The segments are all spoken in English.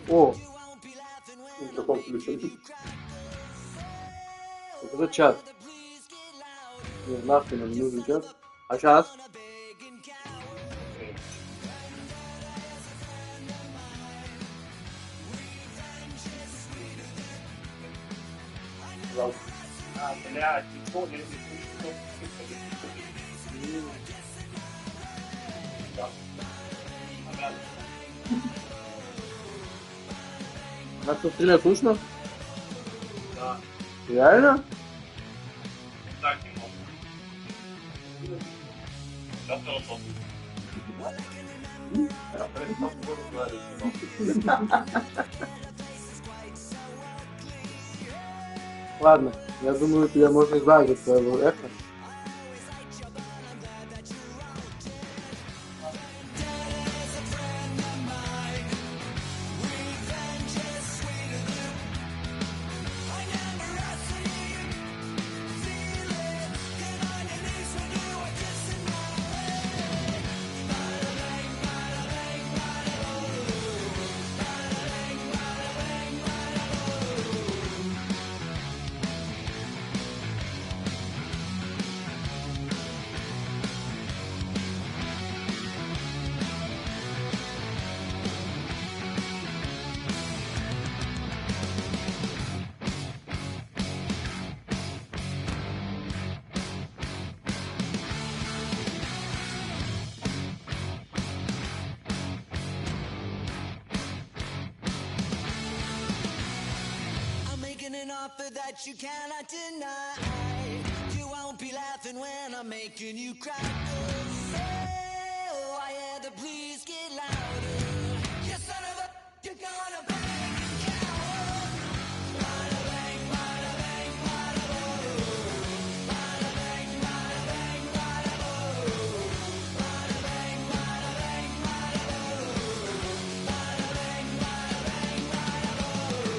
О, микрофон включен. Это чат. Нет, нахуй нам не нужен чат. А сейчас? А, блядь, никто не Нас тут стрелять слышно? Да, Реально? так немного. Да, хорошо. Ладно, я думаю, тебя можно избавить от твоего эха. That you cannot deny. You won't be laughing when I'm making you cry. Oh, I hear the please get louder. You son of a, you're gonna bang and coward. Bada bang, bada bang, bada boom. Bada bang, bada bang, bada boom. Bada bang, bada bang, bada boom. Bada bang, bada bang, bada boom.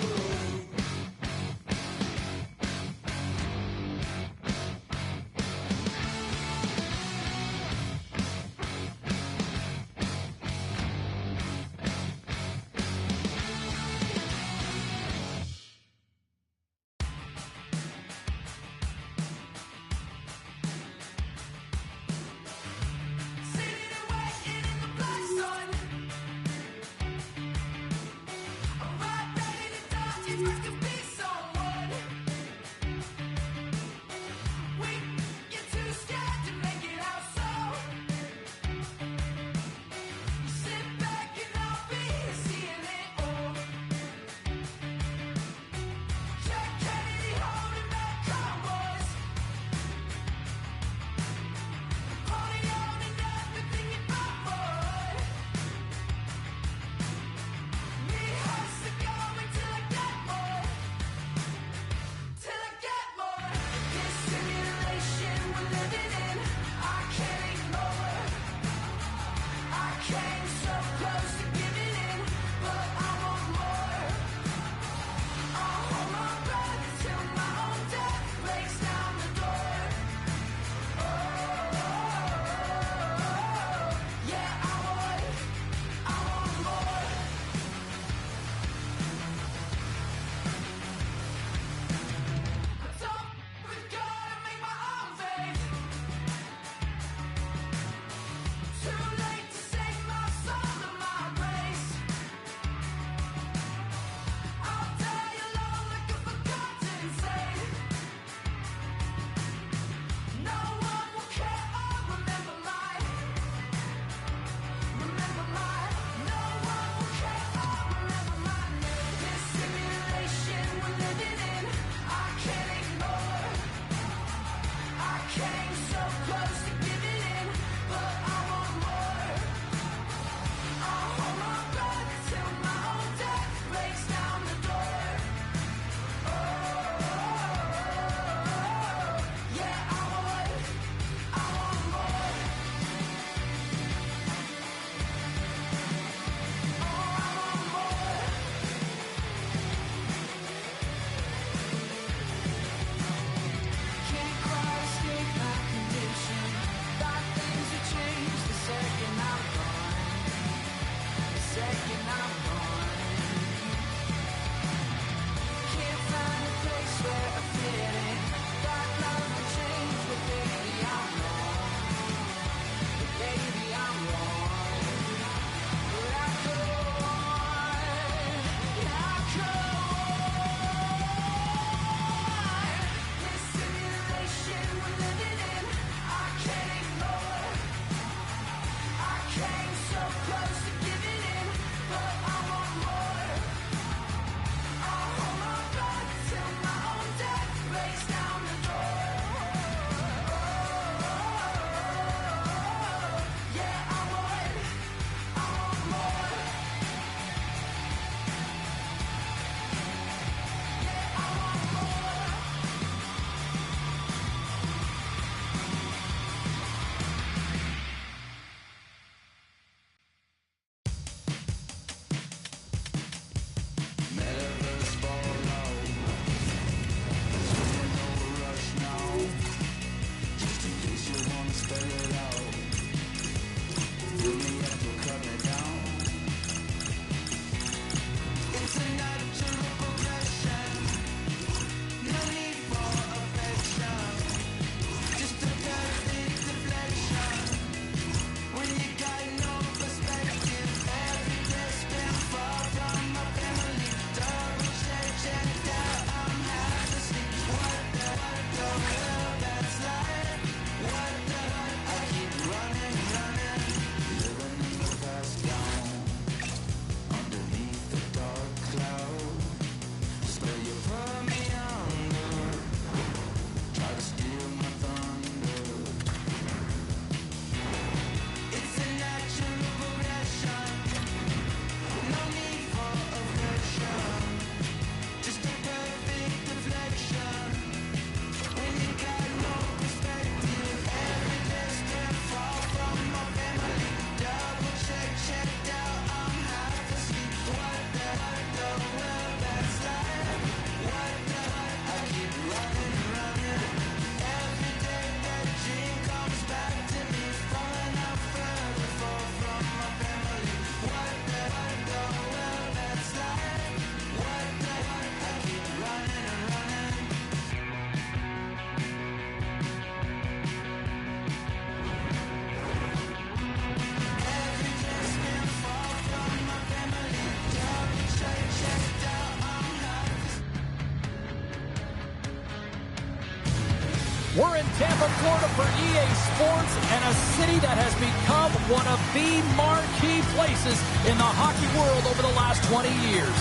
We're in Tampa, Florida for EA Sports, and a city that has become one of the marquee places in the hockey world over the last 20 years.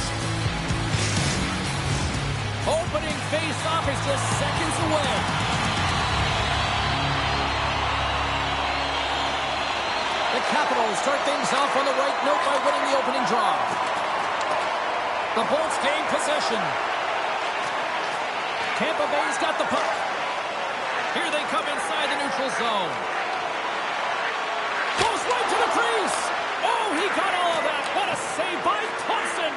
Opening face-off is just seconds away. The Capitals start things off on the right note by winning the opening draw. The Bolts gain possession. Tampa Bay's got the puck. Here they come inside the neutral zone. Goes right to the crease. Oh, he got all of that. What a save by Thompson.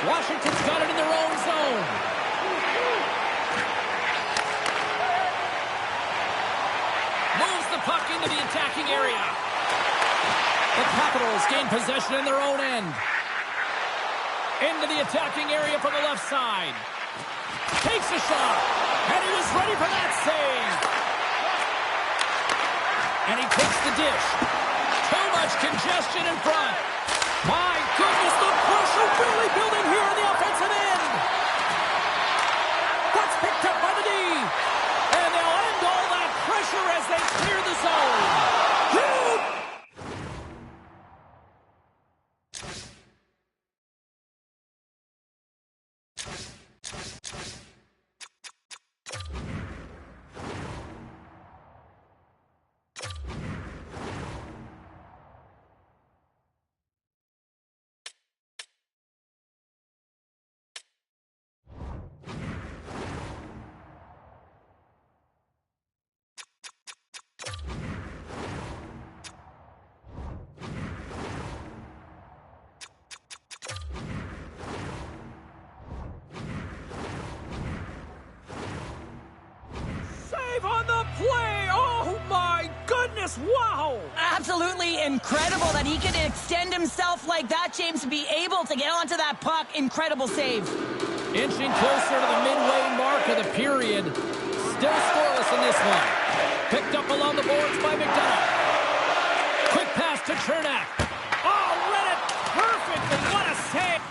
Washington's got it in their own zone. Moves the puck into the attacking area. The Capitals gain possession in their own end. Into the attacking area from the left side. Takes a shot. And he was ready for that save. And he takes the dish. Too much congestion in front. My goodness, the pressure really building here in the offensive end. That's picked up by the D. And they'll end all that pressure as they clear the zone. On the play. Oh my goodness, wow. Absolutely incredible that he could extend himself like that, James, to be able to get onto that puck. Incredible save. Inching closer to the midway mark of the period. Still scoreless in this one. Picked up along the boards by McDonough. Quick pass to Chernak. Oh, read it perfectly. What a save.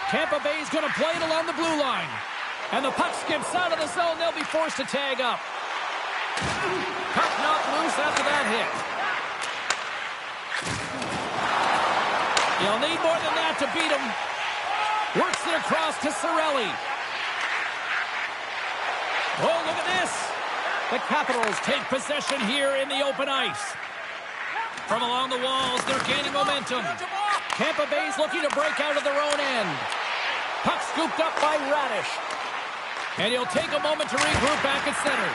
Tampa Bay's going to play it along the blue line. And the puck skips out of the zone. They'll be forced to tag up. Puck knocked loose after that hit. You'll need more than that to beat him. Works it across to Cirelli. Oh, look at this. The Capitals take possession here in the open ice. From along the walls, they're gaining momentum. Tampa Bay's looking to break out of their own end. Puck scooped up by Radish. And he'll take a moment to regroup back at center.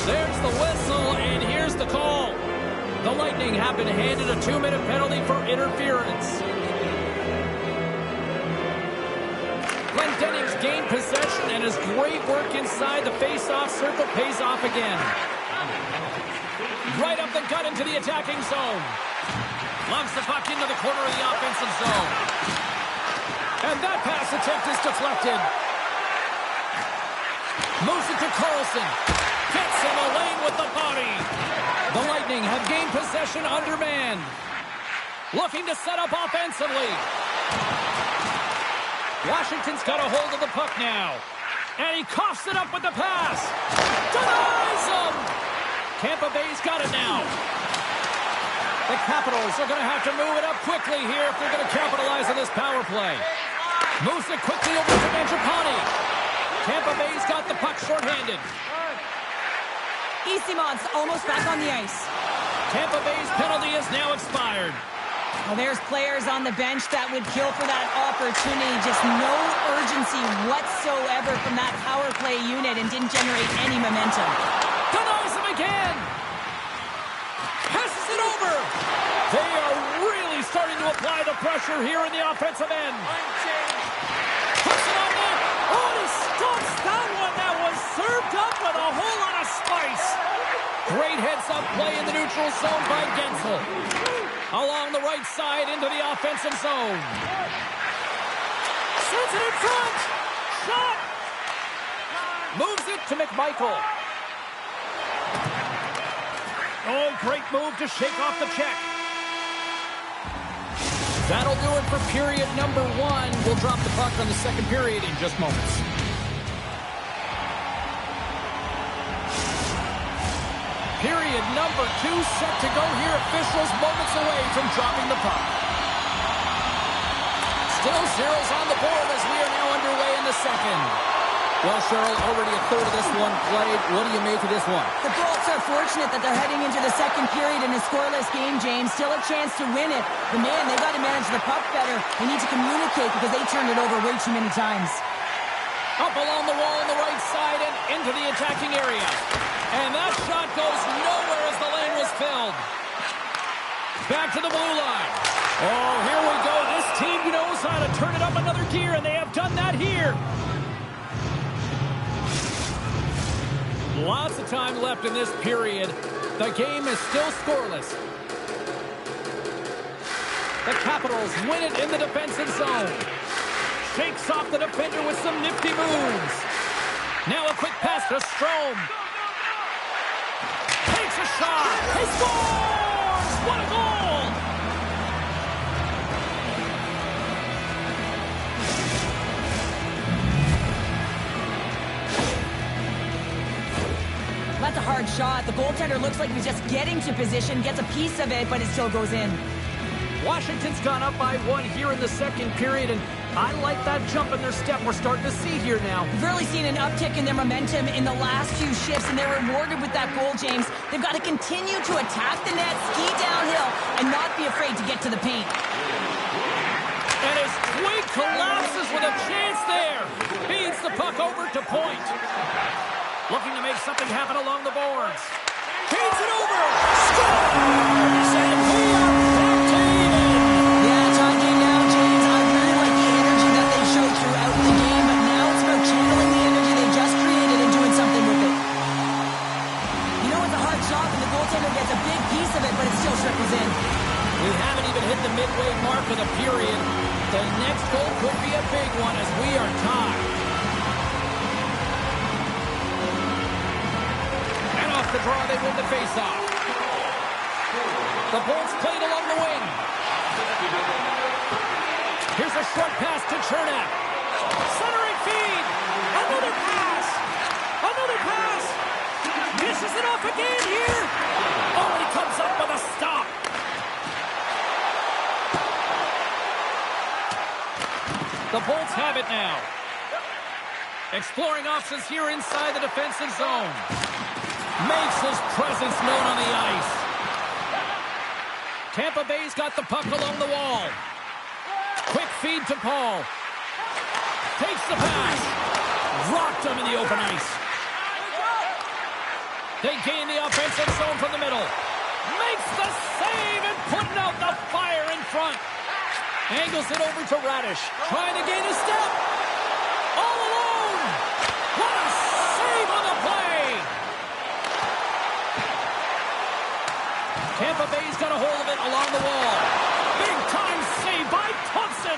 There's the whistle, and here's the call. The Lightning have been handed a 2-minute penalty for interference. Glendening's gained possession, and his great work inside the face-off circle pays off again. Right up the gut into the attacking zone. Lumps the puck into the corner of the offensive zone. And that pass attempt is deflected. Moves it to Carlson. Gets in the lane with the body. The Lightning have gained possession undermanned. Looking to set up offensively. Washington's got a hold of the puck now. And he coughs it up with the pass. Denies him. Tampa Bay's got it now. The Capitals are going to have to move it up quickly here if they're going to capitalize on this power play. Moves it quickly over to Mangiapane. Tampa Bay's got the puck shorthanded. Easymont's almost back on the ice. Tampa Bay's penalty is now expired. Well, there's players on the bench that would kill for that opportunity. Just no urgency whatsoever from that power play unit and didn't generate any momentum. Denies him again. Passes it over. They are really starting to apply the pressure here in the offensive end. Puts it on net. Oh, he stops that one. That was served up with a whole lot of spice. Great heads-up play in the neutral zone by Gensel. Along the right side into the offensive zone. Sends it in front. Shot. Moves it to McMichael. Oh, great move to shake off the check. That'll do it for period number 1. We'll drop the puck on the second period in just moments. Period number 2 set to go here. Officials moments away from dropping the puck. Still zeros on the board as we are now underway in the second. Well, Cheryl, already a third of this one played. What do you make of this one? The Bolts are fortunate that they're heading into the second period in a scoreless game, James. Still a chance to win it. But, man, they've got to manage the puck better. They need to communicate because they turned it over way too many times. Up along the wall on the right side and into the attacking area. And that shot goes nowhere as the lane was filled. Back to the blue line. Oh, here we go. This team knows how to turn it up another gear, and they have done that here. Lots of time left in this period. The game is still scoreless. The Capitals win it in the defensive zone. Shakes off the defender with some nifty moves. Now a quick pass to Strome. Takes a shot. He scores! What a goal! That's a hard shot. The goaltender looks like he's just getting to position, gets a piece of it, but it still goes in. Washington's gone up by 1 here in the second period, and I like that jump in their step we're starting to see here now. We've really seen an uptick in their momentum in the last few shifts, and they're rewarded with that goal, James. They've got to continue to attack the net, ski downhill, and not be afraid to get to the paint. And as Twig collapses with a chance there, feeds the puck over to point. Looking to make something happen along the boards. Feeds it over. Scores! And we are back to even. Yeah, talking now, James. I really like the energy that they showed throughout the game, but now it's about channeling the energy they just created and doing something with it. You know, it's a hard shot, and the goaltender gets a big piece of it, but it still trickles in. We haven't even hit the midway mark of the period. The next goal could be a big one as we are tied. And off the draw, they win the faceoff. The Bolts played along the wing. Here's a short pass to Chernak. Centering feed. Another pass. Another pass. Misses it off again here. Oh, and he comes up with a stop. The Bolts have it now. Exploring options here inside the defensive zone. Makes his presence known on the ice. Tampa Bay's got the puck along the wall. Quick feed to Paul. Takes the pass. Rocked him in the open ice. They gain the offensive zone from the middle. Makes the save and putting out the fire in front. Angles it over to Radish. Trying to gain a step. All alone. What a save on the play. Tampa Bay's got a hold of it along the wall. Big time save by Thompson.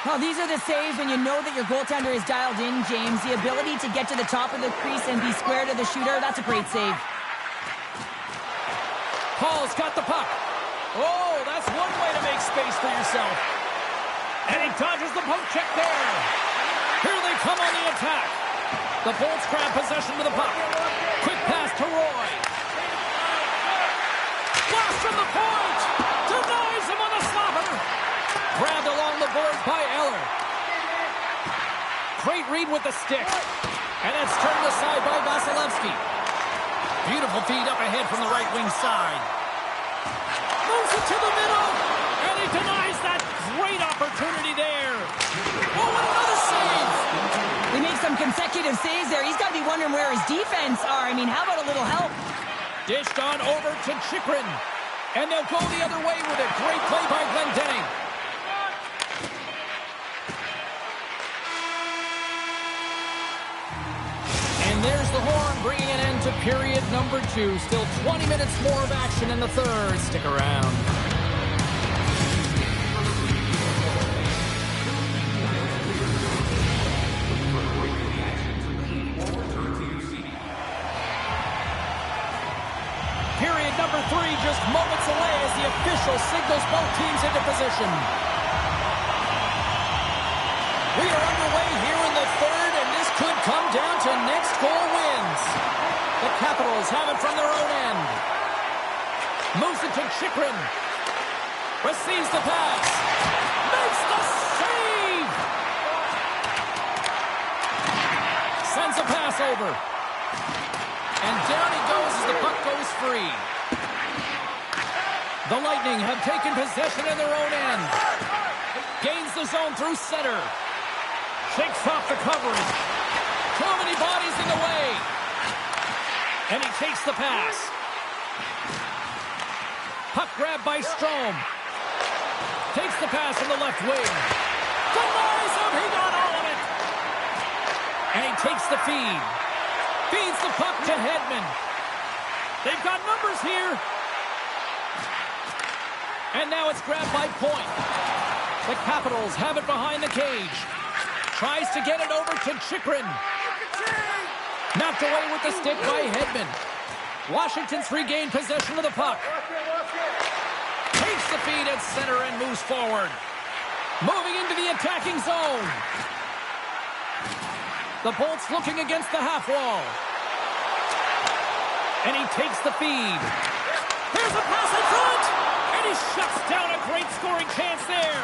Well, these are the saves when you know that your goaltender is dialed in, James. The ability to get to the top of the crease and be square to the shooter, that's a great save. Paul's got the puck. Oh, that's one way to make space for yourself. And he dodges the poke check there. Here they come on the attack. The Bolts grab possession with the puck. Quick pass to Roy. Blast from the point. Denies him on the stopper. Grabbed along the boards by Eller. Great read with the stick. And it's turned aside by Vasilevsky. Beautiful feed up ahead from the right wing side. Moves it to the middle. And he denies that great opportunity there. Oh, and another save. They make some consecutive saves there. He's got to be wondering where his defense are. I mean, how about a little help? Dished on over to Chychrun. And they'll go the other way with it. Great play by Glendening. And there's the horn, bringing an end to period number 2. Still 20 minutes more of action in the third. Stick around. Period number 3 just moments away as the official signals both teams into position. We are underway here in the third, and this could come down to next goal wins. The Capitals have it from their own end. Moves it to Chychrun. Receives the pass. Makes the save! Sends a pass over. And down he goes as the puck goes free. The Lightning have taken possession in their own end. Gains the zone through center. Shakes off the coverage. Too many bodies in the way. And he takes the pass. Puck grab by Strome. Takes the pass from the left wing. Denies him. He got all of it. And he takes the feed. Feeds the puck to Hedman. They've got numbers here. And now it's grabbed by Point. The Capitals have it behind the cage. Tries to get it over to Chychrun. Knocked away with the stick by Hedman. Washington's regained possession of the puck. Takes the feed at center and moves forward. Moving into the attacking zone. The Bolts looking against the half wall. And he takes the feed. There's a pass in front! And he shuts down a great scoring chance there.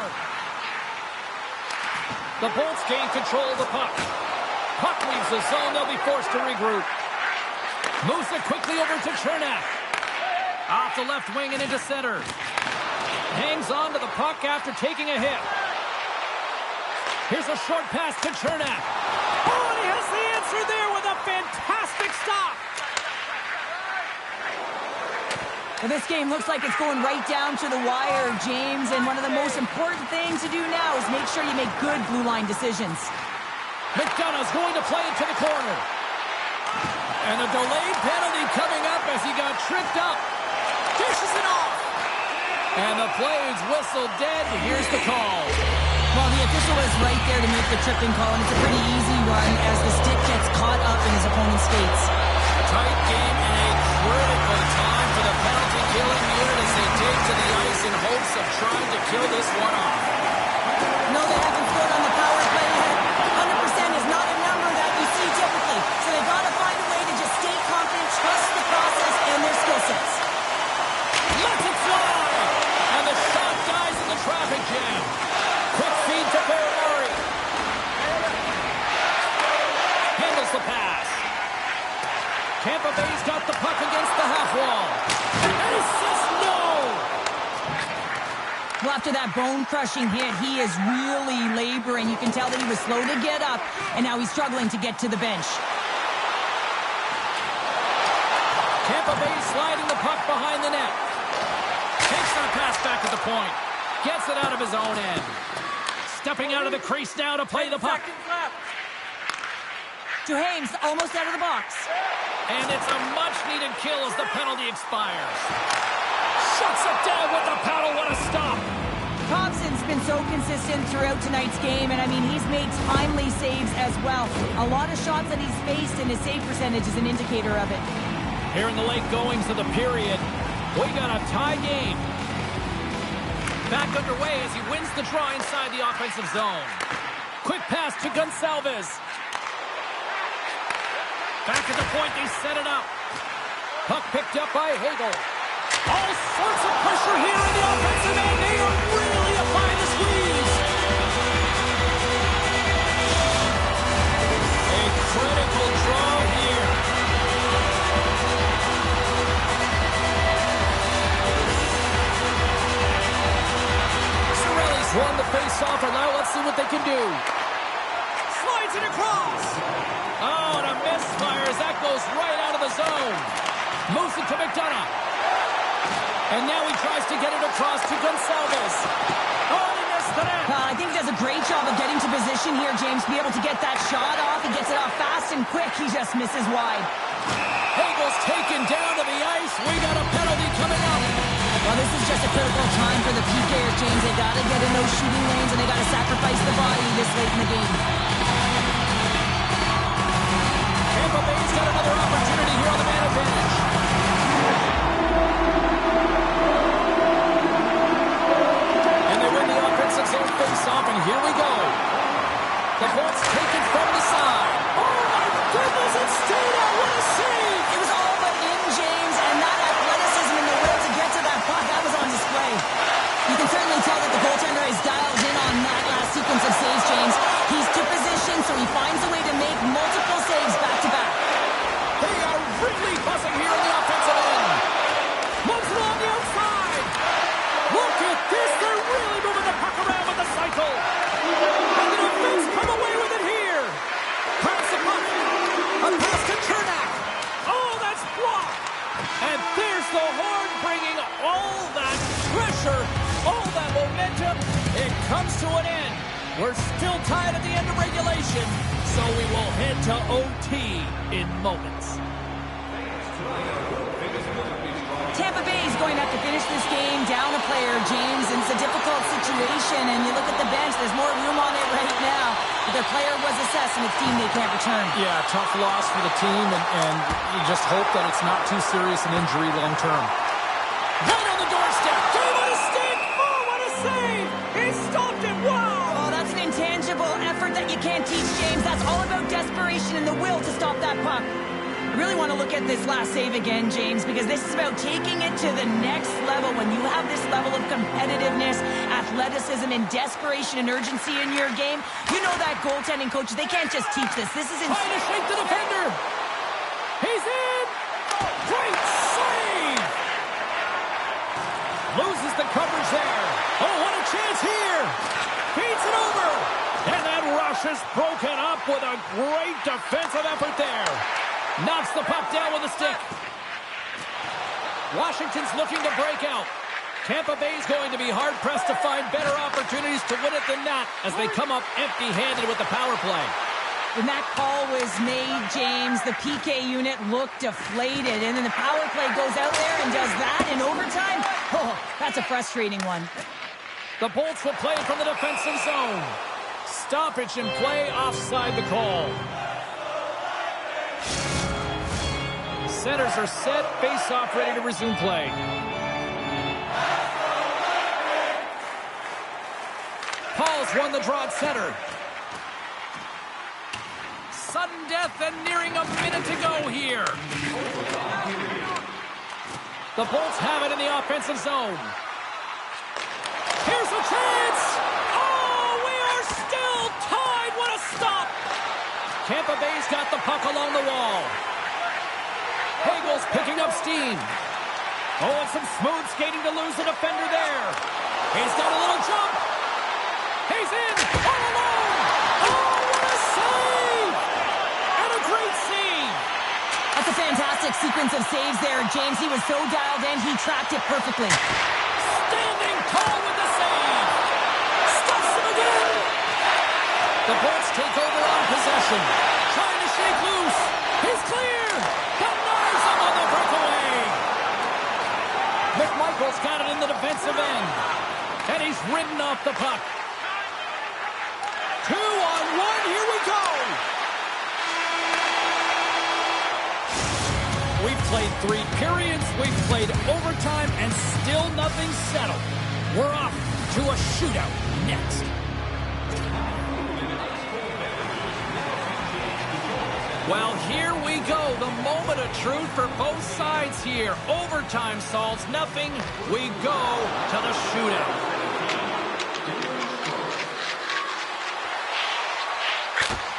The Bolts gain control of the puck. Puck leaves the zone. They'll be forced to regroup. Moves it quickly over to Chernak. Off the left wing and into center. Hangs on to the puck after taking a hit. Here's a short pass to Chernak. Oh, and he has the answer there with a fantastic stop. Well, this game looks like it's going right down to the wire, James, and one of the most important things to do now is make sure you make good blue line decisions. McDonough's going to play it to the corner. And a delayed penalty coming up as he got tripped up. Dishes it off. And the play's whistled dead. Here's the call. Well, the official is right there to make the tripping call, and it's a pretty easy one as the stick gets caught up in his opponent's skates. Tight game and a critical time for the penalty-killing unit as they take to the ice in hopes of trying to kill this one off. No, they haven't scored on the power play yet. 100% is not a number that you see typically, so they've got to find a way to just stay confident, trust the process and their skill sets. Lets it fly! And the shot dies in the traffic jam. Quick feed to Ferrari. Handles the pass. Tampa Bay's got the puck against the half wall. And he says no! Well, after that bone-crushing hit, he is really laboring. You can tell that he was slow to get up, and now he's struggling to get to the bench. Tampa Bay sliding the puck behind the net. Takes that pass back at the point. Gets it out of his own end. Stepping out of the crease now to play the puck. Duhaime's almost out of the box. And it's a much-needed kill as the penalty expires. Shuts it down with the paddle. What a stop. Thompson's been so consistent throughout tonight's game, and I mean, he's made timely saves as well. A lot of shots that he's faced, and his save percentage is an indicator of it. Here in the late goings of the period, we got a tie game. Back underway as he wins the draw inside the offensive zone. Quick pass to Gonçalves. Back at the point, they set it up. Puck picked up by Hagel. All sorts of pressure here in the offensive end. They are really applying the squeeze. A critical draw here. Cirelli's won the face-off, and now let's see what they can do. Slides it across. Oh, and a misfire as that goes right out of the zone. Moves it to McDonough. And now he tries to get it across to Gonçalves. Oh, he missed the net. I think he does a great job of getting to position here, James, to be able to get that shot off. He gets it off fast and quick. He just misses wide. Hagel's taken down to the ice. We got a penalty coming up. Well, this is just a critical time for the PKers, James. They got to get in those shooting lanes, and they got to sacrifice the body this late in the game. Tampa Bay's got another opportunity here on the man advantage. And they win the offensive zone face-off, and here we go. The Bolts take it from the side. Oh, my goodness, it stayed out. What a save. It was all but in, James, and that athleticism and the will to get to that puck, that was on display. You can certainly tell that the goaltender is dialed in on that last sequence of saves, James. He's to position, so he finds a way to make multiple saves back-to-back. They are really buzzing here in the offensive end. Moves it on the outside. Look at this. They're really moving the puck around with the cycle. And the defense come away with it here. Pass the puck. A pass to Chernak. Oh, that's blocked. And there's the horn bringing all that pressure, all that momentum. It comes to an end. We're still tied at the end of regulation, so we will head to OT in moments. Tampa Bay is going to have to finish this game down a player, James, and it's a difficult situation, and you look at the bench, there's more room on it right now, but their player was assessed, and it's deemed they can't return. Yeah, tough loss for the team, and you just hope that it's not too serious an injury long term. Right on the doorstep, gave it a stick! Oh, what a save! He stopped it, wow! Oh, that's an intangible effort that you can't teach, James. That's all about desperation and the will to stop that puck. I really want to look at this last save again, James, because this is about taking it to the next level. When you have this level of competitiveness, athleticism, and desperation and urgency in your game, you know that goaltending coaches, they can't just teach this. This is Trying to shake the defender. He's in! Great save! Loses the coverage there. Oh, what a chance here! Feeds it over! And that rush is broken up with a great defensive effort there. Knocks the puck down with a stick. Washington's looking to break out. Tampa Bay's going to be hard-pressed to find better opportunities to win it than that as they come up empty-handed with the power play. When that call was made, James, the PK unit looked deflated, and then the power play goes out there and does that in overtime? Oh, that's a frustrating one. The Bolts will play from the defensive zone. Stoppage in play offside the call. Centers are set, face-off ready to resume play. Paul's won the draw at center. Sudden death and nearing a minute to go here. The Bolts have it in the offensive zone. Here's a chance! Oh, we are still tied! What a stop! Tampa Bay's got the puck along the wall. Hagel's picking up steam. Oh, and some smooth skating to lose the defender there. He's got a little jump. He's in, all alone. Oh, what a save! And a great save. That's a fantastic sequence of saves there, James. He was so dialed in, he tracked it perfectly. Standing tall with the save. Stuffs him again. The Bolts take over on possession. Trying to shake loose. He's clear. Denies him on the breakaway. McMichael's got it in the defensive end. And he's ridden off the puck. 2-on-1. Here we go. We've played 3 periods, we've played overtime, and still nothing settled. We're off to a shootout next. Well, here we go. The moment of truth for both sides here. Overtime solves nothing. We go to the shootout.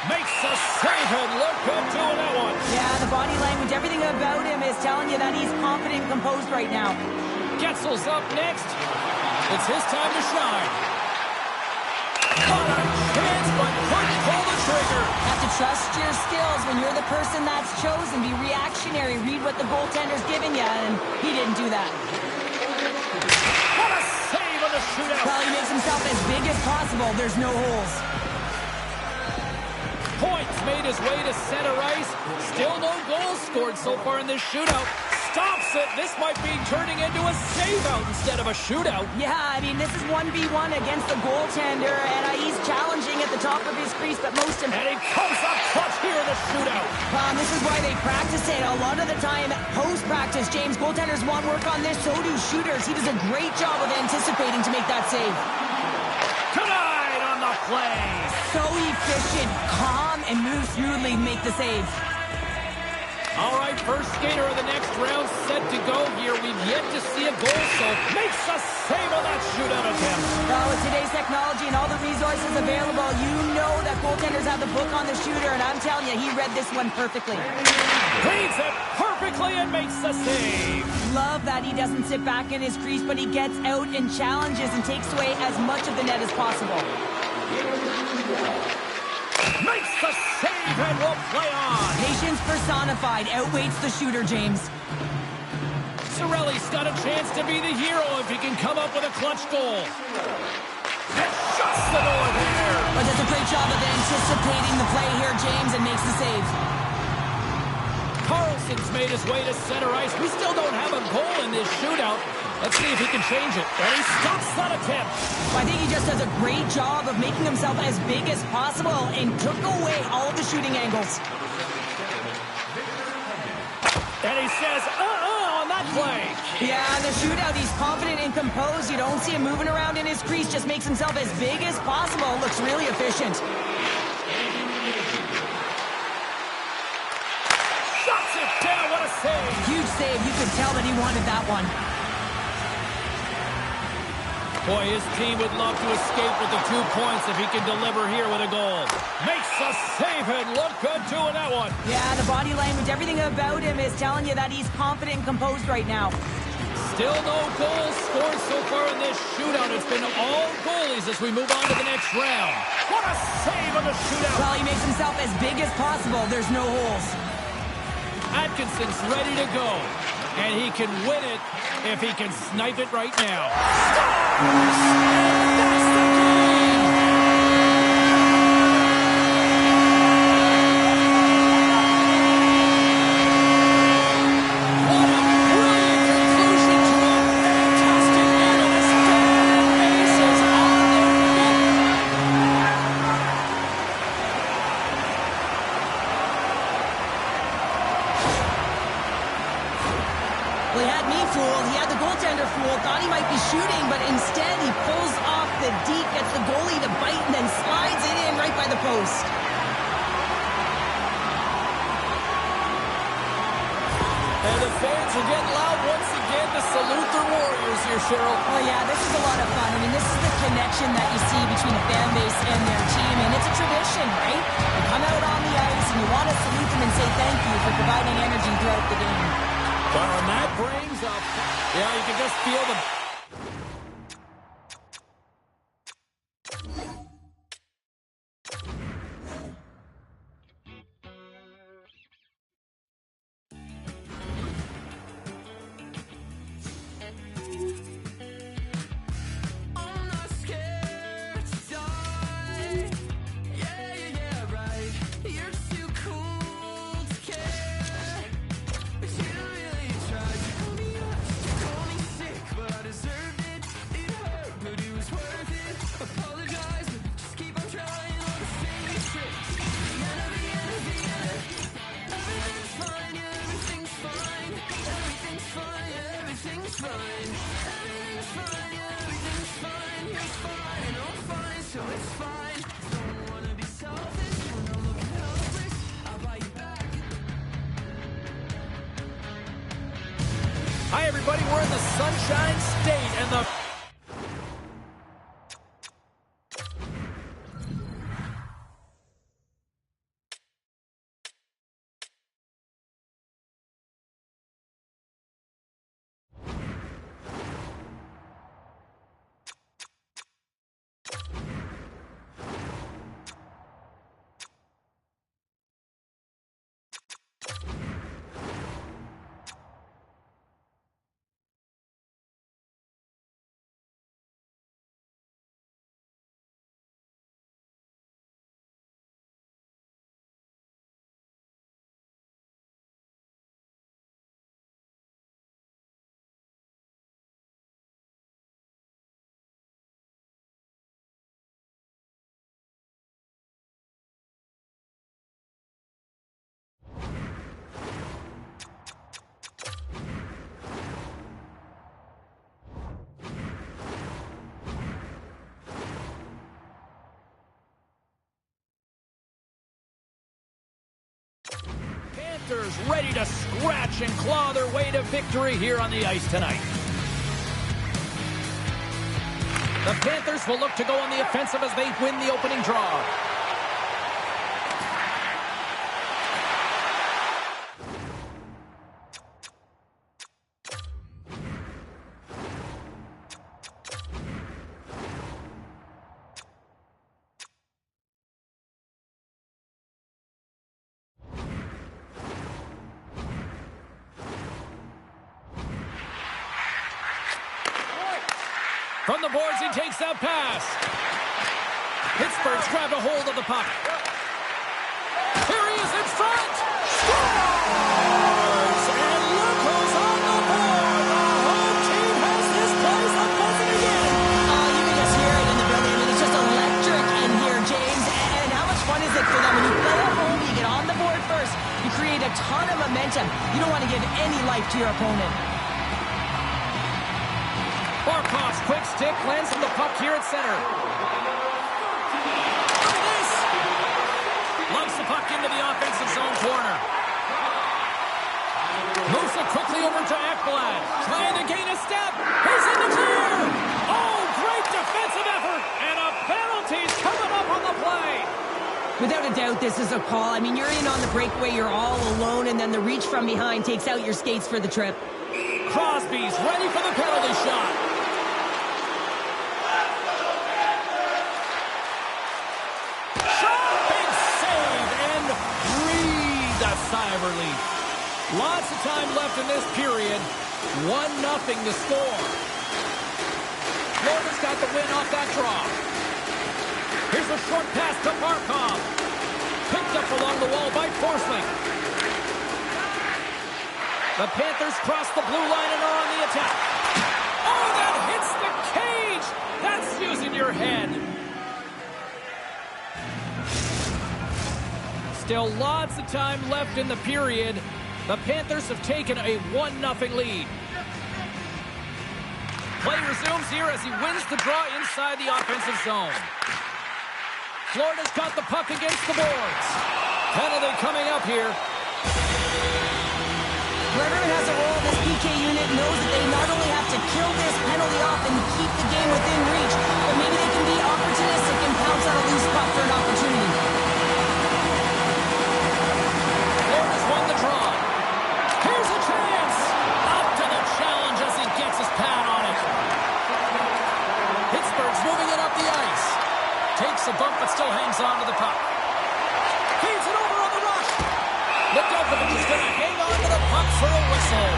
Makes a save and look good doing that one. Yeah, the body language, everything about him is telling you that he's confident and composed right now. Getzel's up next. It's his time to shine. Got a chance, but couldn't pull the trigger. Have to trust your skills when you're the person that's chosen. Be reactionary. Read what the goaltender's giving you, and he didn't do that. What a save on the shootout. Well, he makes himself as big as possible. There's no holes. Points made his way to center ice. Still no goals scored so far in this shootout. Stops it. This might be turning into a save-out instead of a shootout. Yeah, I mean, this is 1v1 against the goaltender, and he's challenging at the top of his crease, but most important... And he comes up clutch here in the shootout. This is why they practice it. A lot of the time, post-practice, James, goaltenders want work on this, so do shooters. He does a great job of anticipating to make that save. Tonight on the play. So efficient, calm, and moves smoothly to make the save. All right, first skater of the next round set to go here. We've yet to see a goal, so makes a save on that shootout attempt. With today's technology and all the resources available, you know that goaltenders have the book on the shooter, and I'm telling you, he read this one perfectly. Reads it perfectly and makes the save. Love that he doesn't sit back in his crease, but he gets out and challenges and takes away as much of the net as possible. Makes the save and will play on. Patience personified outweighs the shooter, James. Cirelli's got a chance to be the hero if he can come up with a clutch goal. And shuts the door there. But does a great job of anticipating the play here, James, and makes the save. Carlson's made his way to center ice. We still don't have a goal in this shootout. Let's see if he can change it. And he stops that attempt. I think he just does a great job of making himself as big as possible and took away all of the shooting angles. And he says, on that play. Yeah, in the shootout, he's confident and composed. You don't see him moving around in his crease. Just makes himself as big as possible. Looks really efficient. Shuts it down. What a save. Huge save. You could tell that he wanted that one. Boy, his team would love to escape with the 2 points if he can deliver here with a goal. Makes a save and look good doing that one. Yeah, the body language, everything about him is telling you that he's confident and composed right now. Still no goals scored so far in this shootout. It's been all goalies as we move on to the next round. What a save on the shootout. Well, he makes himself as big as possible. There's no holes. Atkinson's ready to go. And he can win it if he can snipe it right now. That's the game! What a brilliant conclusion to a fantastic game of the stolen bases on their feet. Well, he had me fooled. He had the goaltender fooled. Thought he might be shooting, but instead he pulls off the deep, gets the goalie to bite, and then slides it in right by the post. And the fans are getting loud once again to salute the Warriors here, Cheryl. Oh, yeah, this is a lot of fun. I mean, this is the connection that you see between a fan base and their team, and it's a tradition, right? You come out on the ice, and you want to salute them and say thank you for providing energy throughout the game. Well, and that brings up, yeah, you can just feel the... Hi, everybody. We're in the Sunshine State, and the Panthers ready to scratch and claw their way to victory here on the ice tonight. The Panthers will look to go on the offensive as they win the opening draw. From the boards, he takes that pass. Pittsburgh's grabbed a hold of the puck. Here he is in front. Scores! And look who's on the board. The home team has this place a buzzing again. Oh, you can just hear it in the building. I mean, it's just electric in here, James. And how much fun is it for them? When you play at home, you get on the board first. You create a ton of momentum. You don't want to give any life to your opponent. Barkov's quick stick lands on the puck here at center. Look at this! Lugs the puck into the offensive zone corner. Moves it quickly over to Ekblad. Trying to gain a step. He's in the clear! Oh, great defensive effort! And a penalty's coming up on the play. Without a doubt, this is a call. I mean, you're in on the breakaway, you're all alone, and then the reach from behind takes out your skates for the trip. Crosby's ready for the penalty shot. Sigh of relief. Lots of time left in this period. 1-0 to score. Florida's got the win off that draw. Here's a short pass to Barkov. Picked up along the wall by Forsling. The Panthers cross the blue line and are on the attack. Oh, that hits the cage! That's using your head. Still lots of time left in the period. The Panthers have taken a 1-0 lead. Play resumes here as he wins the draw inside the offensive zone. Florida's got the puck against the boards. Penalty coming up here. Whoever has a role in this PK unit knows that they not only have to kill this penalty off and keep the game within reach, but maybe they can be opportunistic and pounce on a loose puck for an opportunity. Florida's won the draw. Here's a chance. Up to the challenge as he gets his pad on it. Pittsburgh's moving it up the ice. Takes a bump but still hangs on to the puck. Feeds it over on the rush. Nedeljkovic is going to hang on to the puck for a whistle.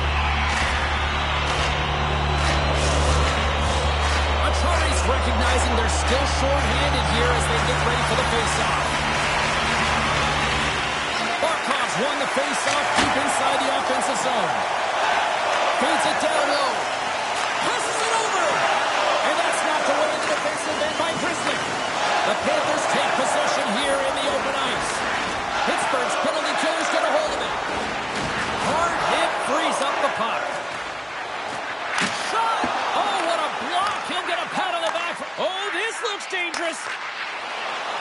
Achari's recognizing they're still short-handed here as they get ready for the face-off. Barkov's won the face-off deep inside the offensive zone. Feeds it down low. Passes it over. And that's knocked away in the defensive end by Christian. The Panthers take possession here in the open ice. Pittsburgh's penalty killer's got a hold of it. Hard hit frees up the puck.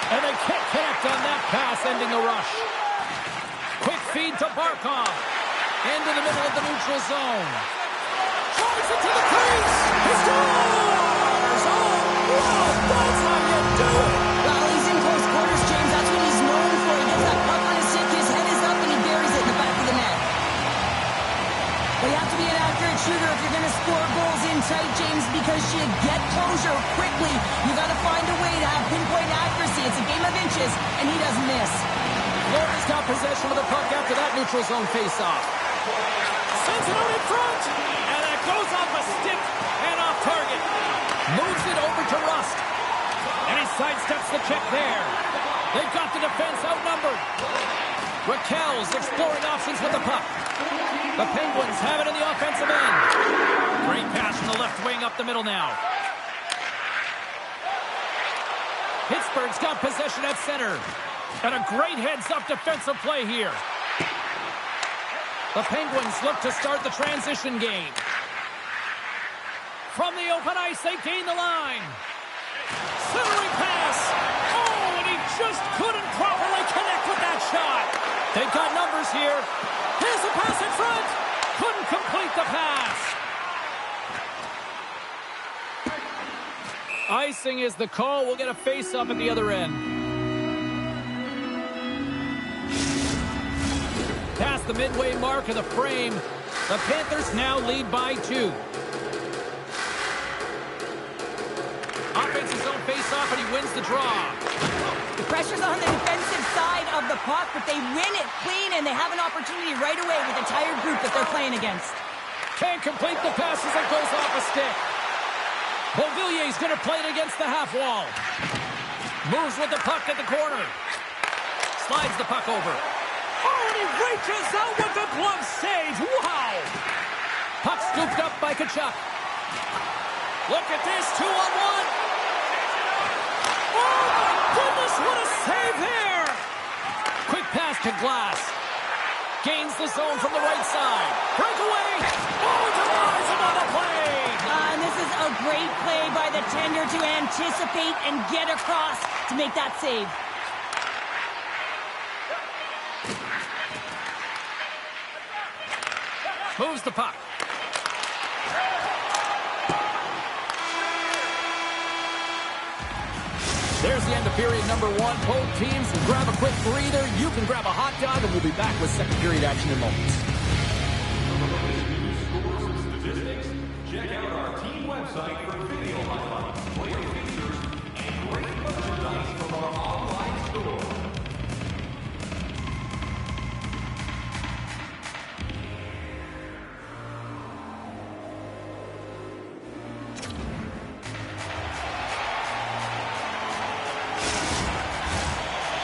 And they can't connect on that pass, ending the rush. Quick feed to Barkov. Into the middle of the neutral zone. Drives it to the crease. He scores! Oh, wow, that's how you do it. Well, he's in close quarters, James. That's what he's known for. He gets that puck on his stick, his head is up, and he buries it in the back of the net. But you have to be an accurate shooter if you're going to score goals in tight, James, because you get closure quickly. You got to find a way to have pinpoint accuracy. It's a game of inches, and he doesn't miss. Florida's got possession of the puck after that neutral zone faceoff. Sends it out in front, and that goes off a stick and off target. Moves it over to Rust, and he sidesteps the check there. They've got the defense outnumbered. Raquel's exploring options with the puck. The Penguins have it in the offensive end. Great pass from the left wing up the middle now. Pittsburgh's got possession at center. And a great heads-up defensive play here. The Penguins look to start the transition game. From the open ice, they gain the line. Centering pass. Oh, and he just couldn't properly connect with that shot. They've got numbers here. Here's a pass in front. Couldn't complete the pass. Icing is the call. We'll get a face-up at the other end. Past the midway mark of the frame, the Panthers now lead by 2. Offensive zone face-off, and he wins the draw. The pressure's on the defensive side of the puck, but they win it clean, and they have an opportunity right away with the tired group that they're playing against. Can't complete the pass as it goes off a stick. Beauvillier's going to play it against the half wall. Moves with the puck at the corner. Slides the puck over. Oh, and he reaches out with the glove save. Wow! Puck scooped up by Tkachuk. Look at this, 2-on-1. Oh, my goodness, what a save there! Quick pass to Glass. Gains the zone from the right side. Breakaway! Oh, denies him on the play! And this is a great play by the tender to anticipate and get across to make that save. Moves the puck. There's the end of period number 1. Both teams can grab a quick breather. You can grab a hot dog, and we'll be back with second period action in moments. Check out our team website for video highlights, player features, and great merchandise from our online store.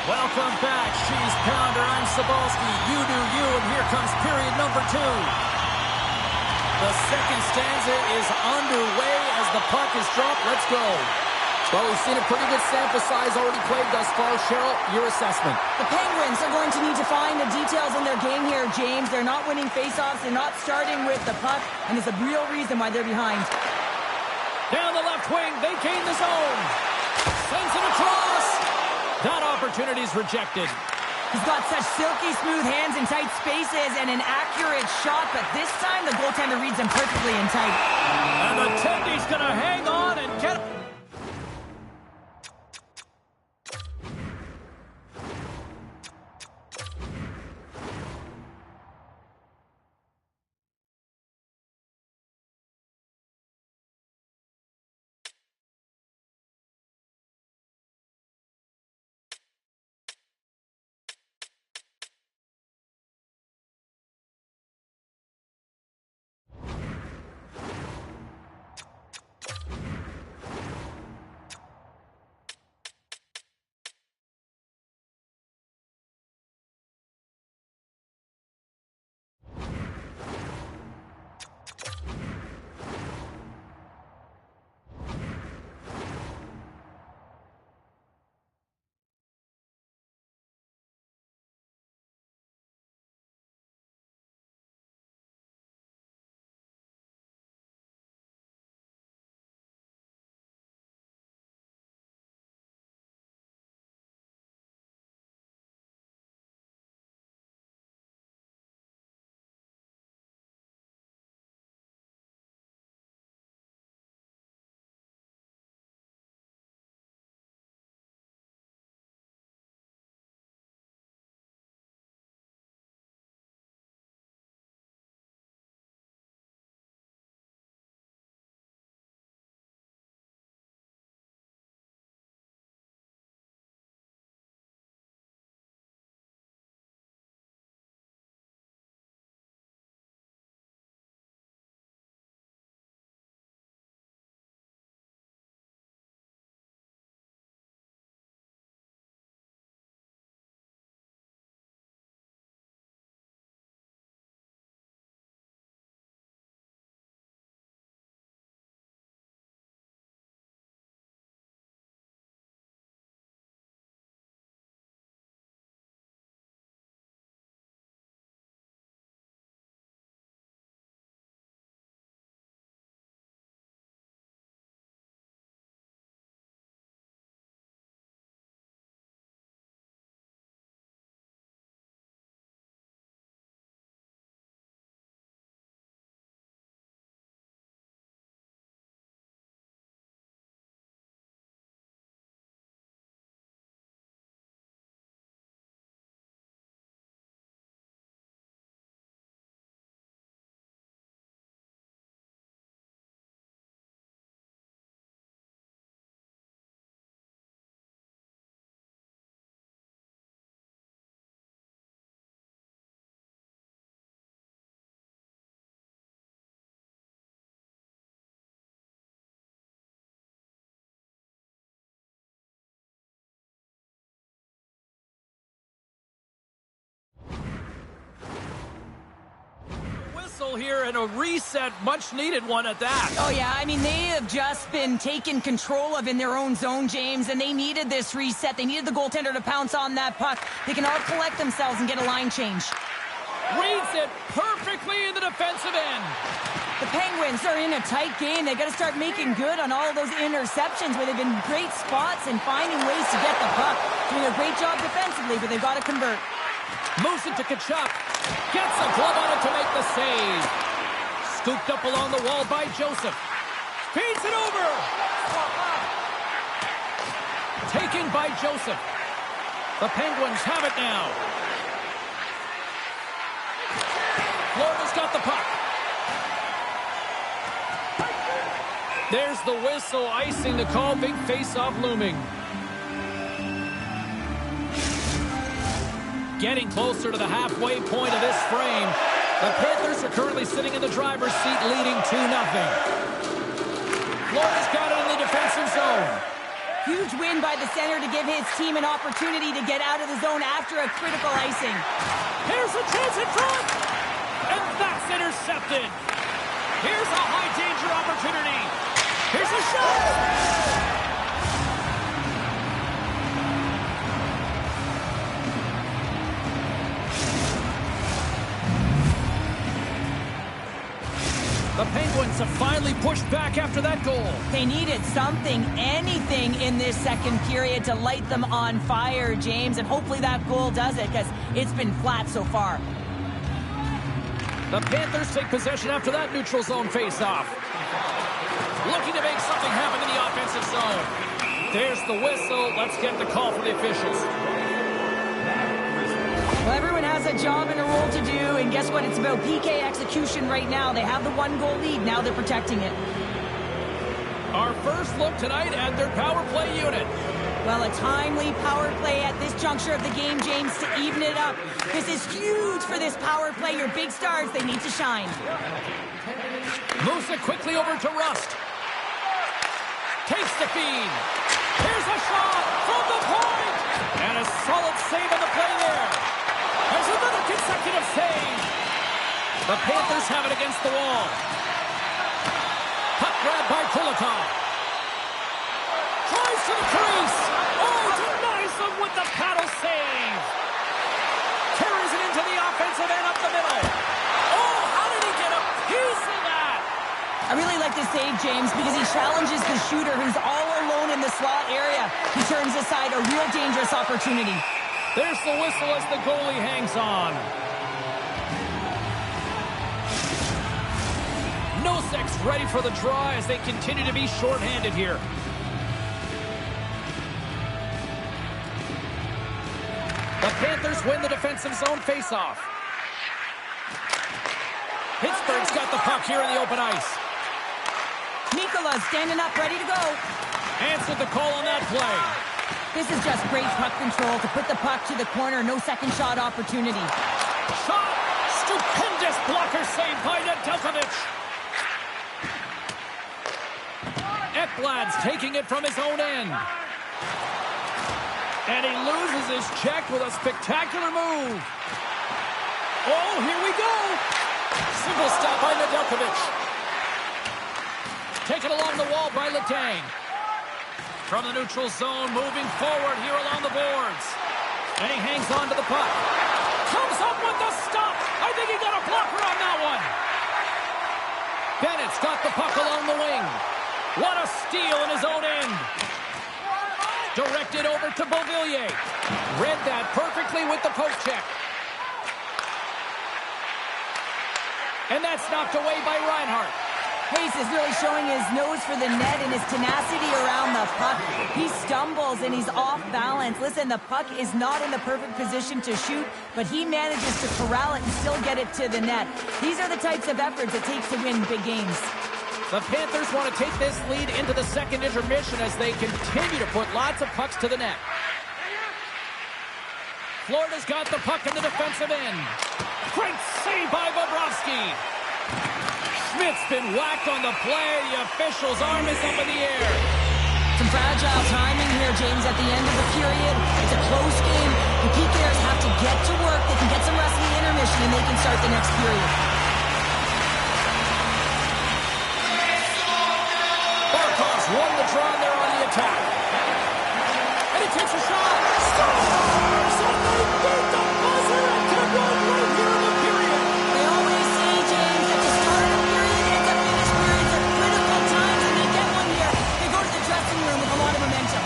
Welcome back, Cheese Pounder. I'm Cebulski. You do you, and here comes period number 2. The second stanza is underway as the puck is dropped. Let's go. Well, we've seen a pretty good sample size already played thus far. Cheryl, your assessment. The Penguins are going to need to find the details in their game here, James. They're not winning faceoffs. They're not starting with the puck, and it's a real reason why they're behind. Down the left wing, they gain the zone. Sends it across. That opportunity's rejected. He's got such silky smooth hands in tight spaces and an accurate shot, but this time the goaltender reads him perfectly in tight. And the Tendy's going to hang on and get... whistle here and a reset, much needed one at that. Oh, yeah, I mean, they have just been taken control of in their own zone, James, and they needed this reset. They needed the goaltender to pounce on that puck. They can all collect themselves and get a line change. Reads it perfectly in the defensive end. The Penguins are in a tight game. They've got to start making good on all of those interceptions where they've been great spots and finding ways to get the puck. Doing a great job defensively, but they've got to convert. Moves it to Kachuk. Gets a glove on it to make the save. Scooped up along the wall by Joseph. Feeds it over. Taken by Joseph. The Penguins have it now. Florida's got the puck. There's the whistle, icing the call. Big face-off looming. Getting closer to the halfway point of this frame. The Panthers are currently sitting in the driver's seat, leading 2-0. Florida's got it in the defensive zone. Huge win by the center to give his team an opportunity to get out of the zone after a critical icing. Here's a chance in front. And that's intercepted. Here's a high-danger opportunity. Here's a shot. The Penguins have finally pushed back after that goal. They needed something, anything in this second period to light them on fire, James, and hopefully that goal does it because it's been flat so far. The Panthers take possession after that neutral zone face-off. Looking to make something happen in the offensive zone. There's the whistle. Let's get the call from the officials. Well, everyone has a job and a role to do, and guess what? It's about PK execution right now. They have the 1-goal lead. Now they're protecting it. Our first look tonight at their power play unit. Well, a timely power play at this juncture of the game, James, to even it up. This is huge for this power play. Your big stars, they need to shine. Moves it quickly over to Rust. Takes the feed. Here's a shot from the point. And a solid save on the play there. There's another consecutive save. The Panthers have it against the wall. Puck grab by Kulikov. Tries to the crease. Oh, denies them with the paddle save. Carries it into the offensive end up the middle. Oh, how did he get a piece of that? I really like this save, James, because he challenges the shooter who's all alone in the slot area. He turns aside a real dangerous opportunity. There's the whistle as the goalie hangs on. Nosek's ready for the draw as they continue to be shorthanded here. The Panthers win the defensive zone faceoff. Pittsburgh's got the puck here in the open ice. Mikola's standing up, ready to go. Answered the call on that play. This is just great puck control to put the puck to the corner. No second shot opportunity. Shot! Stupendous blocker save by Nedeljkovic. Ekblad's taking it from his own end. And he loses his check with a spectacular move. Oh, here we go. Single stop by Nedeljkovic. Taken along the wall by Letang. From the neutral zone, moving forward here along the boards. And he hangs on to the puck. Comes up with the stop. I think he got a blocker on that one. Bennett's got the puck along the wing. What a steal in his own end. Directed over to Beauvillier. Read that perfectly with the poke check. And that's knocked away by Reinhart. Hayes is really showing his nose for the net and his tenacity around the puck. He stumbles and he's off balance. Listen, the puck is not in the perfect position to shoot, but he manages to corral it and still get it to the net. These are the types of efforts it takes to win big games. The Panthers want to take this lead into the second intermission as they continue to put lots of pucks to the net. Florida's got the puck in the defensive end. Great save by Bobrovsky. Schmidt's been whacked on the play. The official's arm is up in the air. Some fragile timing here, James, at the end of the period. It's a close game. The PKers have to get to work. They can get some rest in the intermission, and they can start the next period. attack. And he takes a shot. Scores! And they beat the buzzer and can run right here in the period. They always say, James, that the start of a period and the finish periods are critical times, and they get one here. They go to the dressing room with a lot of momentum.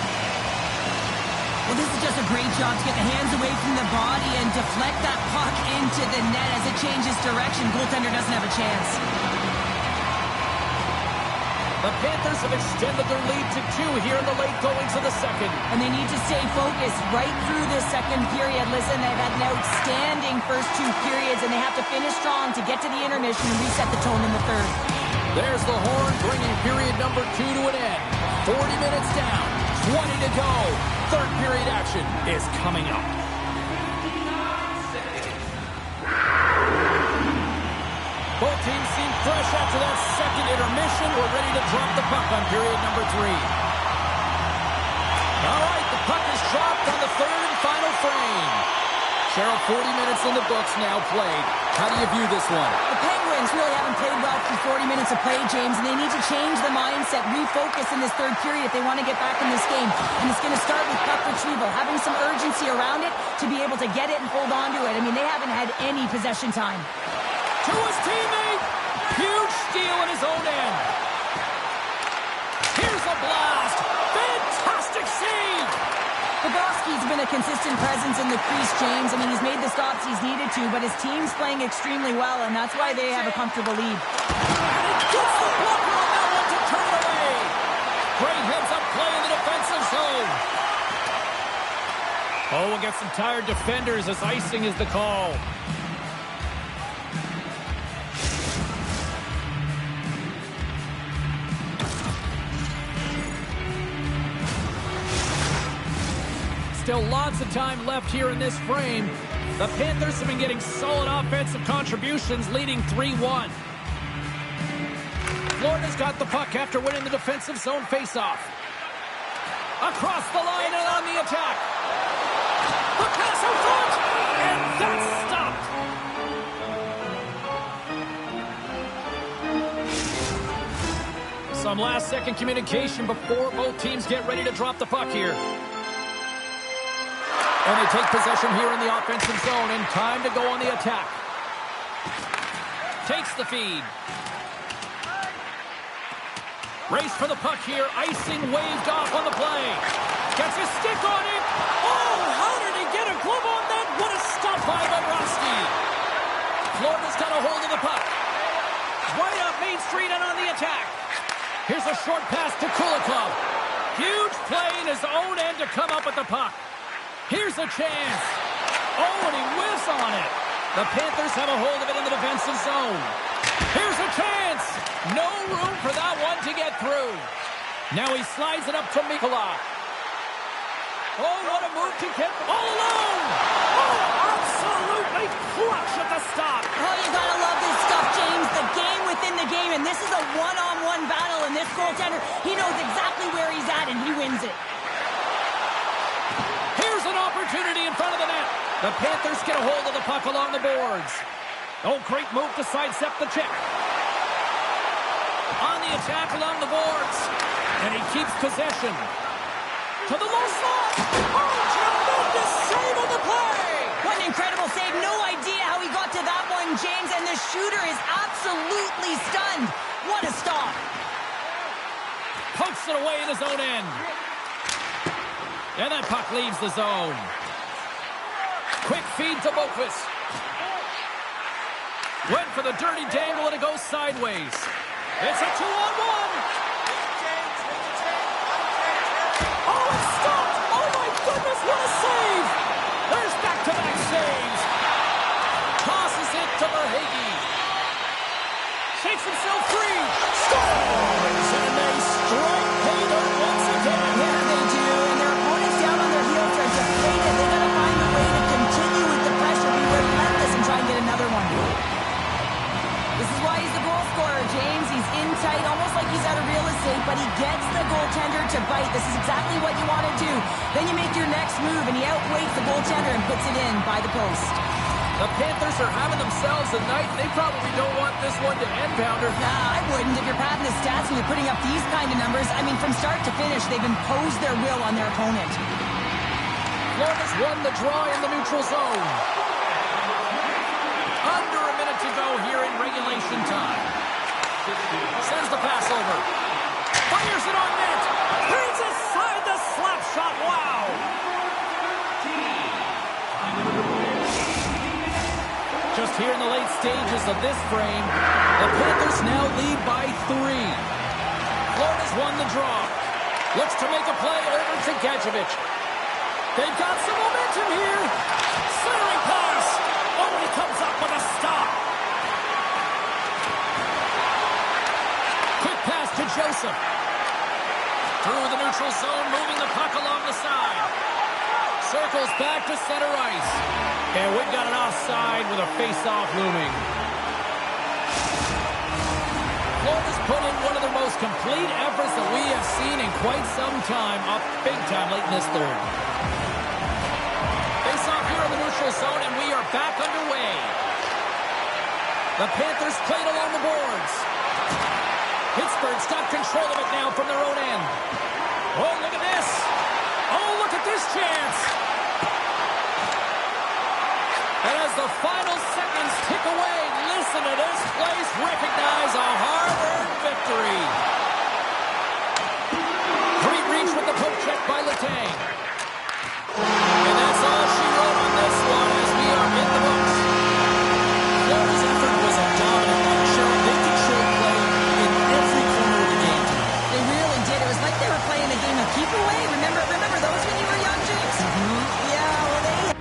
Well, this is just a great job to get the hands away from the body and deflect that puck into the net as it changes direction. Goaltender doesn't have a chance. The Panthers have extended their lead to 2 here in the late goings of the second. And they need to stay focused right through this second period. Listen, they've had an outstanding first 2 periods, and they have to finish strong to get to the intermission and reset the tone in the third. There's the horn, bringing period number 2 to an end. 40 minutes down, 20 to go. Third period action is coming up. Both teams seem fresh after that second intermission. We're ready to drop the puck on period number 3. All right, the puck is dropped on the third and final frame. Cheryl, 40 minutes in the books now played. How do you view this one? The Penguins really haven't played well for 40 minutes of play, James, and they need to change the mindset, refocus in this third period if they want to get back in this game. And it's going to start with puck retrieval, having some urgency around it to be able to get it and hold on to it. I mean, they haven't had any possession time. To his teammate. Huge steal in his own end. Here's a blast. Fantastic save. Bobrovsky's been a consistent presence in the crease, James. I mean, he's made the stops he's needed to, but his team's playing extremely well, and that's why they have a comfortable lead. And he gets the blocker on that one to turn it away. Great heads-up play in the defensive zone. Oh, we'll get some tired defenders as icing is the call. Still lots of time left here in this frame. The Panthers have been getting solid offensive contributions, leading 3-1. Florida's got the puck after winning the defensive zone faceoff. Across the line and on the attack. The pass out front, and that's stopped. Some last-second communication before both teams get ready to drop the puck here. And they take possession here in the offensive zone, and time to go on the attack. Takes the feed. Race for the puck here. Icing waved off on the play. Gets his stick on it. Oh, how did he get a glove on that? What a stop by Bobrovsky. Florida's got a hold of the puck. Right up Main Street and on the attack. Here's a short pass to Kulikov. Huge play in his own end to come up with the puck. Here's a chance. Oh, and he whiffs on it. The Panthers have a hold of it in the defensive zone. Here's a chance. No room for that one to get through. Now he slides it up to Mikula. Oh, what a move to get all alone. Oh, absolutely clutch at the stop. Oh, you gotta love this stuff, James. The game within the game, and this is a one-on-one battle, and this goaltender, he knows exactly where he's at, and he wins it. Here's an opportunity in front of the net. The Panthers get a hold of the puck along the boards. Oh, great move to sidestep the check. On the attack along the boards. And he keeps possession. To the low slot. Oh, tremendous save on the play. What an incredible save. No idea how he got to that one, James, and the shooter is absolutely stunned. What a stop. Pokes it away in his own end. And that puck leaves the zone. Quick feed to Boqvist. Went for the dirty dangle and it goes sideways. It's a 2-on-1. Oh, it's stopped. Oh, my goodness, what a save. There's back-to-back saves. Tosses it to Verhaeghe. Shakes himself free. Scores! And they strike pay dirt once again. Yeah, they do, and their opponents down on their heels are deflated. They gotta find a way to continue with the pressure, be relentless, and try and get another one. This is why he's the goal scorer, James. He's in tight, almost like he's out of real estate, but he gets the goaltender to bite. This is exactly what you want to do. Then you make your next move, and he outweights the goaltender and puts it in by the post. The Panthers are having themselves a night, and they probably don't want this one to end, Pounder. Nah, I wouldn't. If you're padding the stats and you're putting up these kind of numbers, I mean, from start to finish, they've imposed their will on their opponent. Florida's won the draw in the neutral zone. Under a minute to go here in regulation time. Sends the pass over. Fires it on net. Brings aside the slap shot. Wow. Just here in the late stages of this frame, the Panthers now lead by 3. Florida's won the draw. Looks to make a play over to Gadjevich. They've got some momentum here. Centering pass. Only comes up with a stop. Quick pass to Joseph. Through the neutral zone, moving the puck along the side. Circles back to center ice. And we've got an offside with a face-off looming. Florida's put in one of the most complete efforts that we have seen in quite some time, up big time late in this third. Face-off here in the neutral zone, and we are back underway. The Panthers played along the boards. Pittsburgh's got control of it now from their own end. Oh, look at this. Oh, look at this chance. And as the final seconds tick away, listen to this place recognize a hard-earned victory. Great reach with the poke check by Letang. And that's all she wrote on this one as we are in the books. Florida's effort was a dominant one. Cheryl, they controlled play in every corner of the game tonight. They really did. It was like they were playing a game of keep away. Remember those when you were young, James? Yeah, well, they...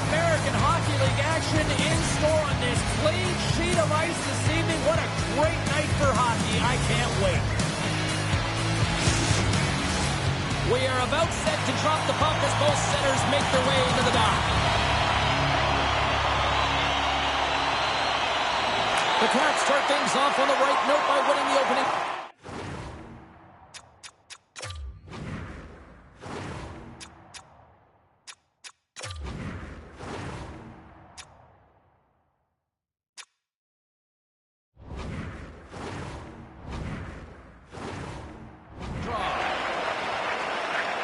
American Hockey League action in store on this clean sheet of ice this evening. What a great night for hockey. I can't wait. We are about set to drop the puck as both centers make their way into the dock. The Canucks start things off on the right note by winning the opening.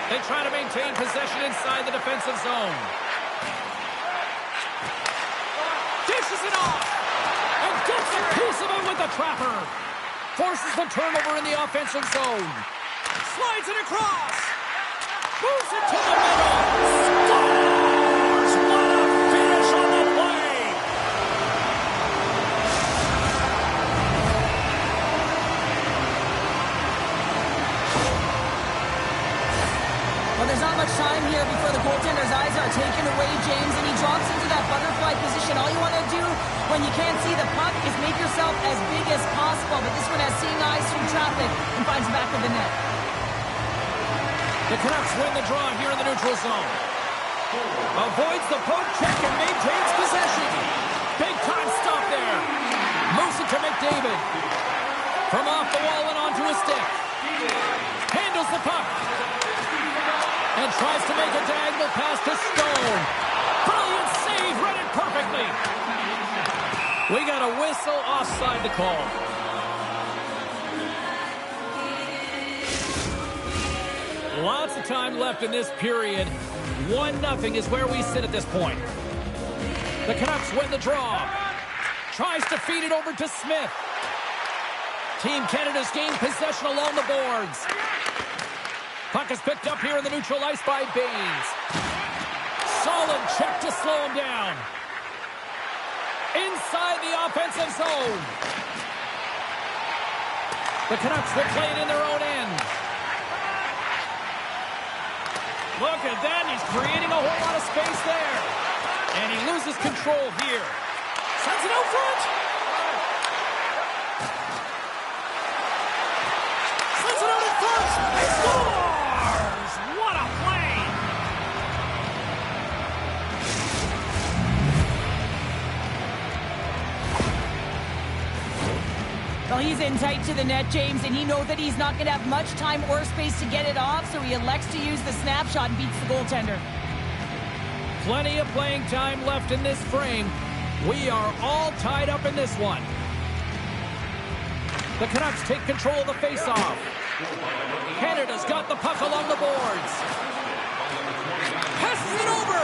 They try to maintain possession inside the defensive zone. Dishes it off. And gets a piece of it with the trapper. Forces the turnover in the offensive zone. Slides it across. Moves it to the middle. Scores! What a finish on the play. Well, there's not much time here before the goaltender's eyes are taken away, James, and he drops into that butterfly position. All you want to do when you can't see the puck is make yourself as big as possible, but this one has seeing eyes through traffic and finds the back of the net. The Canucks win the draw here in the neutral zone. Avoids the poke check and maintains possession. Big time stop there. Moves it to McDavid. From off the wall and onto a stick. Handles the puck. And tries to make a diagonal pass to Stone. Brilliant save, read it perfectly. We got a whistle offside the call. Lots of time left in this period. 1-0 is where we sit at this point. The Canucks win the draw. Tries to feed it over to Smith. Team Canada's gained possession along the boards. Puck is picked up here in the neutral ice by Baines. Solid check to slow him down. Inside the offensive zone. The Canucks will play it in their own end. Look at that. He's creating a whole lot of space there. And he loses control here. Sends it out front. Sends it out in front. He scores! What a play! Well, he's in tight to the net, James, and he knows that he's not going to have much time or space to get it off, so he elects to use the snapshot and beats the goaltender. Plenty of playing time left in this frame. We are all tied up in this one. The Canucks take control of the faceoff. Canada's got the puck along the boards. Passes it over.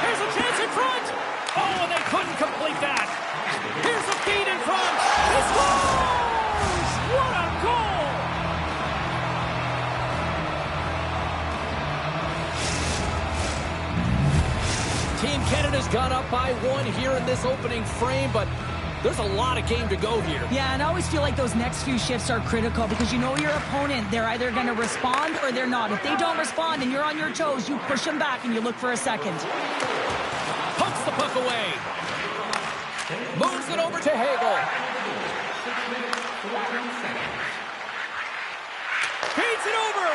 Here's a chance in front. Oh, and they couldn't complete that. Here's a feed in front. He scores! What a goal! Team Canada's got up by 1 here in this opening frame, but there's a lot of game to go here. Yeah, and I always feel like those next few shifts are critical because you know your opponent, they're either going to respond or they're not. If they don't respond and you're on your toes, you push them back and you look for a second. Pumps the puck away. Moves it over to Hagel. Feeds it over.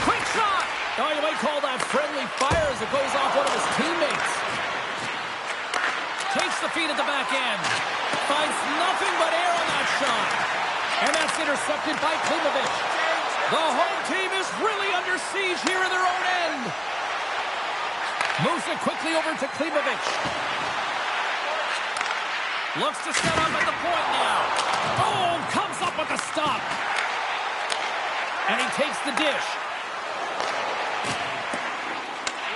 Quick shot. Oh, you might call that friendly fire as it goes off one of his teammates. Takes the feed at the back end. Finds nothing but air on that shot. And that's intercepted by Klimovich. The home team is really under siege here in their own end. Moves it quickly over to Klimovich. Looks to set up at the point now. Oh, comes up with the stop. And he takes the dish.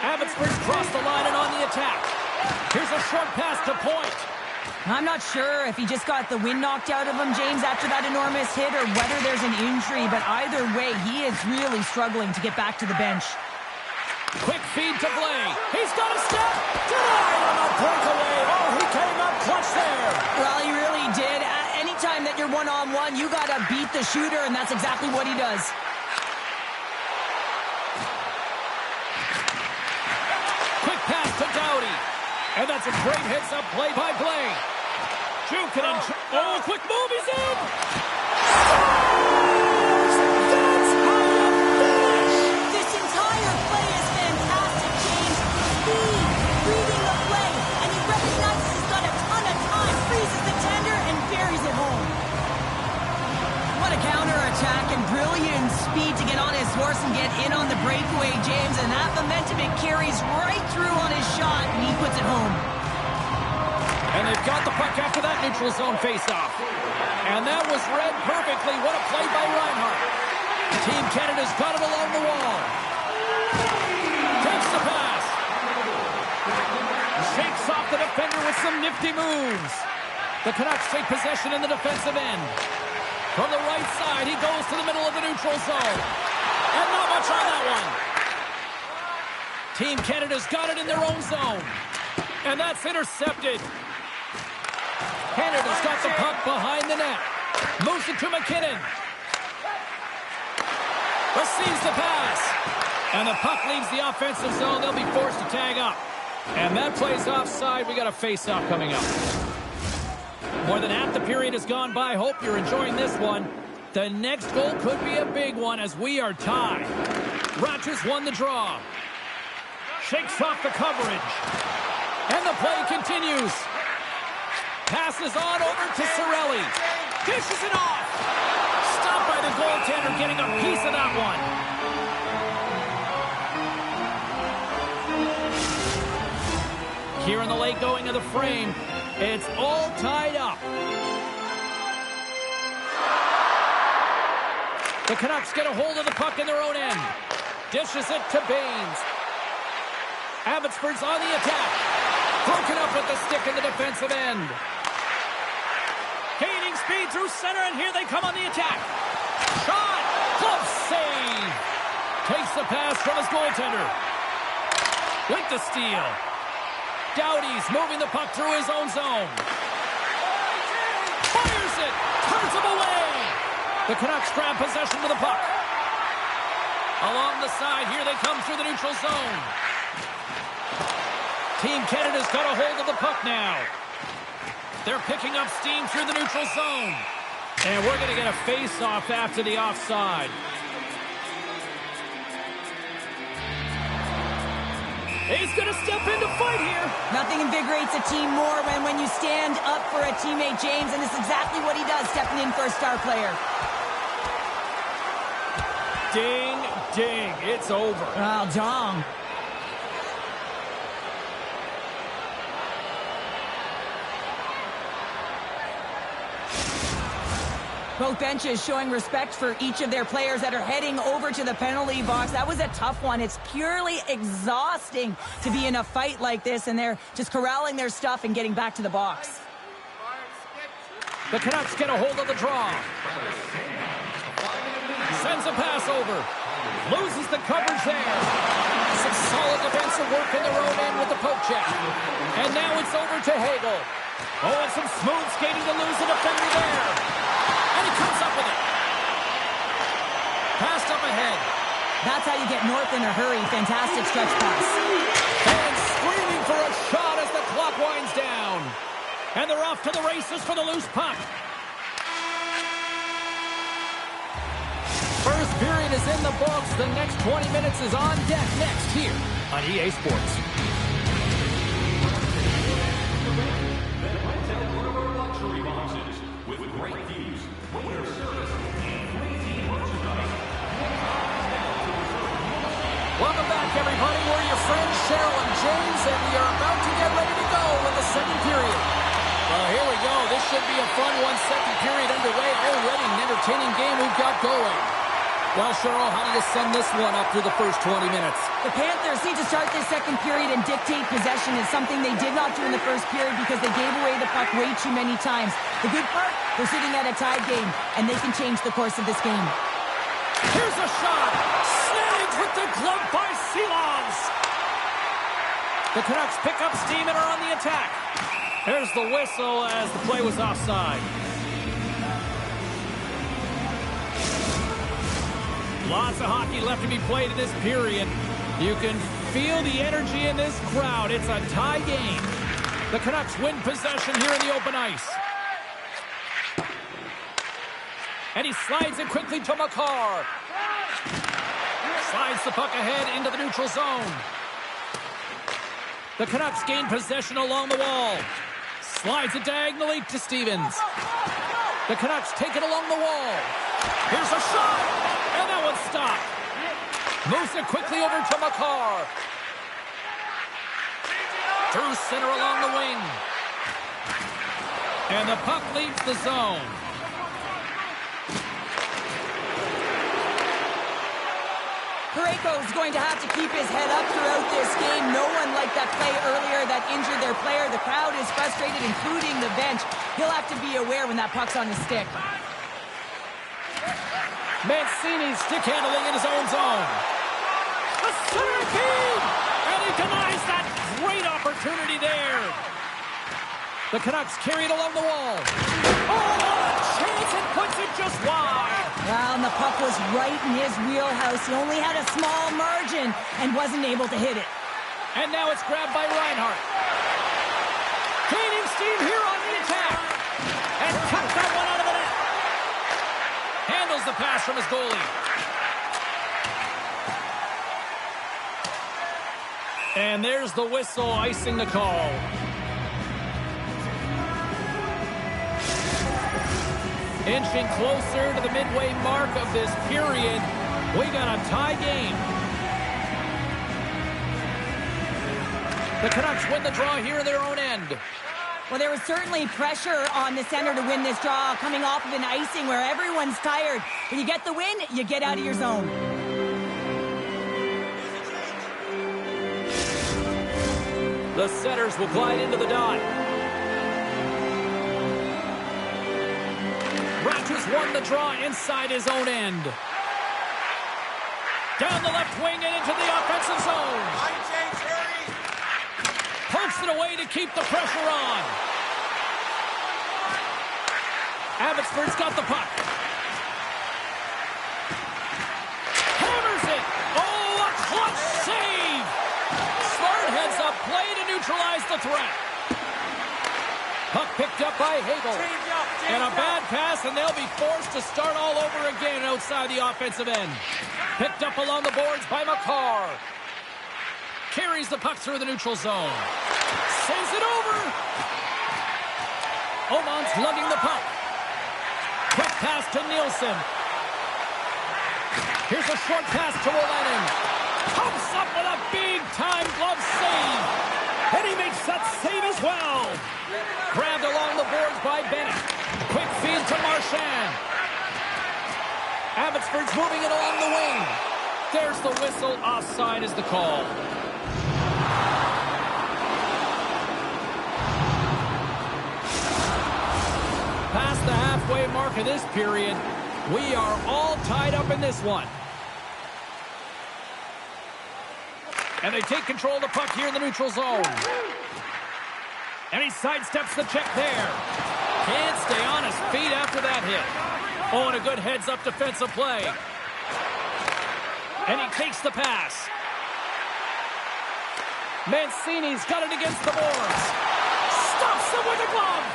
Abbotsford's crossed the line and on the attack. Here's a short pass to Point. I'm not sure if he just got the wind knocked out of him, James, after that enormous hit or whether there's an injury, but either way, he is really struggling to get back to the bench. Quick feed to Blay. He's got a step. Denied on a breakaway. Oh, he came up clutch there. Well, he really did. Anytime that you're one-on-one, you got to beat the shooter, and that's exactly what he does. Quick pass to Doughty. And that's a great heads-up play-by-play. Juke and oh, quick move, he's in! That's how you finish! This entire play is fantastic, James. Speed, reading the play, and he recognizes he's got a ton of time, freezes the tender, and buries it home. What a counter-attack and brilliant speed to get on his horse and get in on the breakaway, James, and that momentum it carries right through on his shot, and he puts it home. And they've got the puck after that neutral zone faceoff. And that was read perfectly. What a play by Reinhart. Team Canada's got it along the wall. Takes the pass. Shakes off the defender with some nifty moves. The Canucks take possession in the defensive end. From the right side, he goes to the middle of the neutral zone. And not much on that one. Team Canada's got it in their own zone. And that's intercepted. Canada's got the puck behind the net. Moves it to McKinnon. Receives the pass. And the puck leaves the offensive zone. They'll be forced to tag up. And that play's offside. We got a face-off coming up. More than half the period has gone by. Hope you're enjoying this one. The next goal could be a big one as we are tied. Rogers won the draw. Shakes off the coverage. And the play continues. Passes on over to Cirelli. Dishes it off. Stopped by the goaltender, getting a piece of that one. Here in the late going of the frame, it's all tied up. The Canucks get a hold of the puck in their own end. Dishes it to Baines. Abbotsford's on the attack. Broken up with the stick in the defensive end. Gaining speed through center, and here they come on the attack. Shot! Close save! Takes the pass from his goaltender. With the steal. Doughty's moving the puck through his own zone. Fires it! Turns him away! The Canucks grab possession with the puck. Along the side, here they come through the neutral zone. Team Canada's got a hold of the puck now. They're picking up steam through the neutral zone. And we're going to get a face-off after the offside. He's going to step in to fight here. Nothing invigorates a team more when you stand up for a teammate, James, and this is exactly what he does, stepping in for a star player. Ding, ding, it's over. Oh, Dom. Both benches showing respect for each of their players that are heading over to the penalty box. That was a tough one. It's purely exhausting to be in a fight like this, and they're just corralling their stuff and getting back to the box. The Canucks get a hold of the draw. Sends a pass over. Loses the coverage there. Some solid defensive work in their own end with the poke check. And now it's over to Hagel. Oh, and some smooth skating to lose the defender there. And he comes up with it. Passed up ahead. That's how you get north in a hurry. Fantastic stretch pass. And screaming for a shot as the clock winds down. And they're off to the races for the loose puck. First period is in the books. The next 20 minutes is on deck next here on EA Sports. Luxury boxes with great views, waiter service, and free team merchandise. Welcome back, everybody. We're your friends Cheryl and James, and we are about to get ready to go with the second period. Well, here we go. This should be a fun one. Second period underway. Already an entertaining game we've got going. Well, Cheryl, how do you send this one up through the first 20 minutes? The Panthers need to start this second period and dictate possession. It's something they did not do in the first period because they gave away the puck way too many times. The good part, they're sitting at a tied game, and they can change the course of this game. Here's a shot. Snagged with the glove by Silans. The Canucks pick up steam and are on the attack. There's the whistle as the play was offside. Lots of hockey left to be played in this period. You can feel the energy in this crowd. It's a tie game. The Canucks win possession here in the open ice. And he slides it quickly to Makar. Slides the puck ahead into the neutral zone. The Canucks gain possession along the wall. Slides it diagonally to Stevens. The Canucks take it along the wall. Here's a shot, and that one's stopped. Moves it quickly over to Makar. Through center along the wing. And the puck leaves the zone. Parayko is going to have to keep his head up throughout this game. No one liked that play earlier that injured their player. The crowd is frustrated, including the bench. He'll have to be aware when that puck's on his stick. Mancini stick handling in his own zone. A center feed! And he denies that great opportunity there. The Canucks carry it along the wall. Oh, chance and puts it just wide. Well, and the puck was right in his wheelhouse. He only had a small margin and wasn't able to hit it. And now it's grabbed by Reinhart. Gaining steam here on the attack. And cut that one out of the net. Handles the pass from his goalie. And there's the whistle icing the call. Inching closer to the midway mark of this period. We got a tie game. The Canucks win the draw here in their own end. Well, there was certainly pressure on the center to win this draw, coming off of an icing where everyone's tired. When you get the win, you get out of your zone. The setters will glide into the dot. Ratchus won the draw inside his own end. Down the left wing and into the offensive zone. Pumps it away to keep the pressure on. Abbotsford's got the puck. Hammers it. Oh, a clutch save. Smart heads up play to neutralize the threat. Puck picked up by Hagel. And a bad pass, and they'll be forced to start all over again outside the offensive end. Picked up along the boards by Makar. Carries the puck through the neutral zone. Sends it over. Oman's lugging the puck. Quick pass to Nielsen. Here's a short pass to Wolanin. Pumps up with a big-time glove save. And he makes that save as well. Grabbed along the boards by Bennett. Quick feed to Marchand. Abbotsford's moving it along the wing. There's the whistle. Offside is the call. Past the halfway mark of this period, we are all tied up in this one. And they take control of the puck here in the neutral zone. And he sidesteps the check there. Can't stay on his feet after that hit. Oh, and a good heads-up defensive play. And he takes the pass. Mancini's got it against the boards. Stops him with a glove.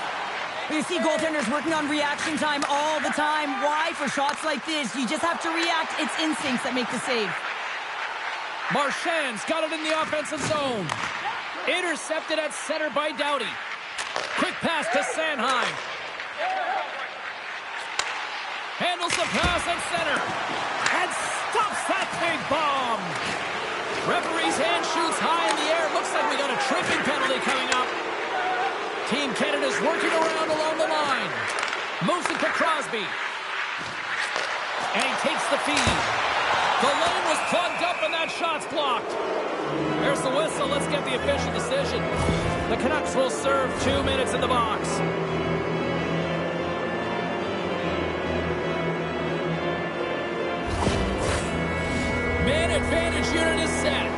You see goaltenders working on reaction time all the time. Why? For shots like this, you just have to react. It's instincts that make the save. Marchand's got it in the offensive zone. Intercepted at center by Doughty. Quick pass to Sanheim. Handles the pass at center. And stops that big bomb. Referee's hand shoots high in the air. Looks like we got a tripping penalty coming up. Team Canada's working around along the line. Moves it to Crosby. And he takes the feed. The lane was plugged up and that shot's blocked. There's the whistle. Let's get the official decision. The Canucks will serve 2 minutes in the box. Man advantage unit is set.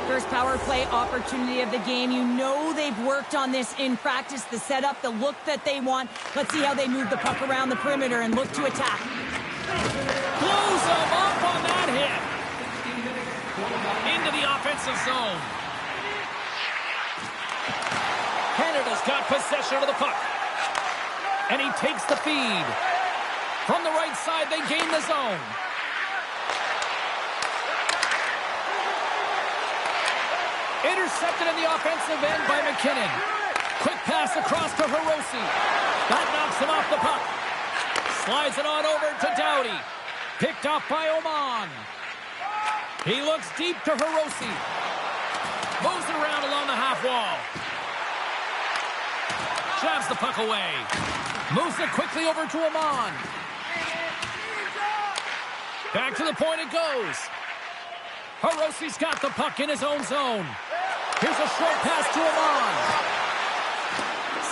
First power play opportunity of the game. You know they've worked on this in practice. The setup, the look that they want. Let's see how they move the puck around the perimeter and look to attack. Blows them up on that hit. Into the offensive zone. Canada has got possession of the puck. And he takes the feed. From the right side, they gain the zone. Intercepted in the offensive end by McKinnon. Quick pass across to Hirose. That knocks him off the puck. Slides it on over to Doughty. Picked up by Oman. He looks deep to Hirose. Moves it around along the half wall. Jabs the puck away. Moves it quickly over to Oman. Back to the point it goes. Hirose's got the puck in his own zone. Here's a short pass to Oman.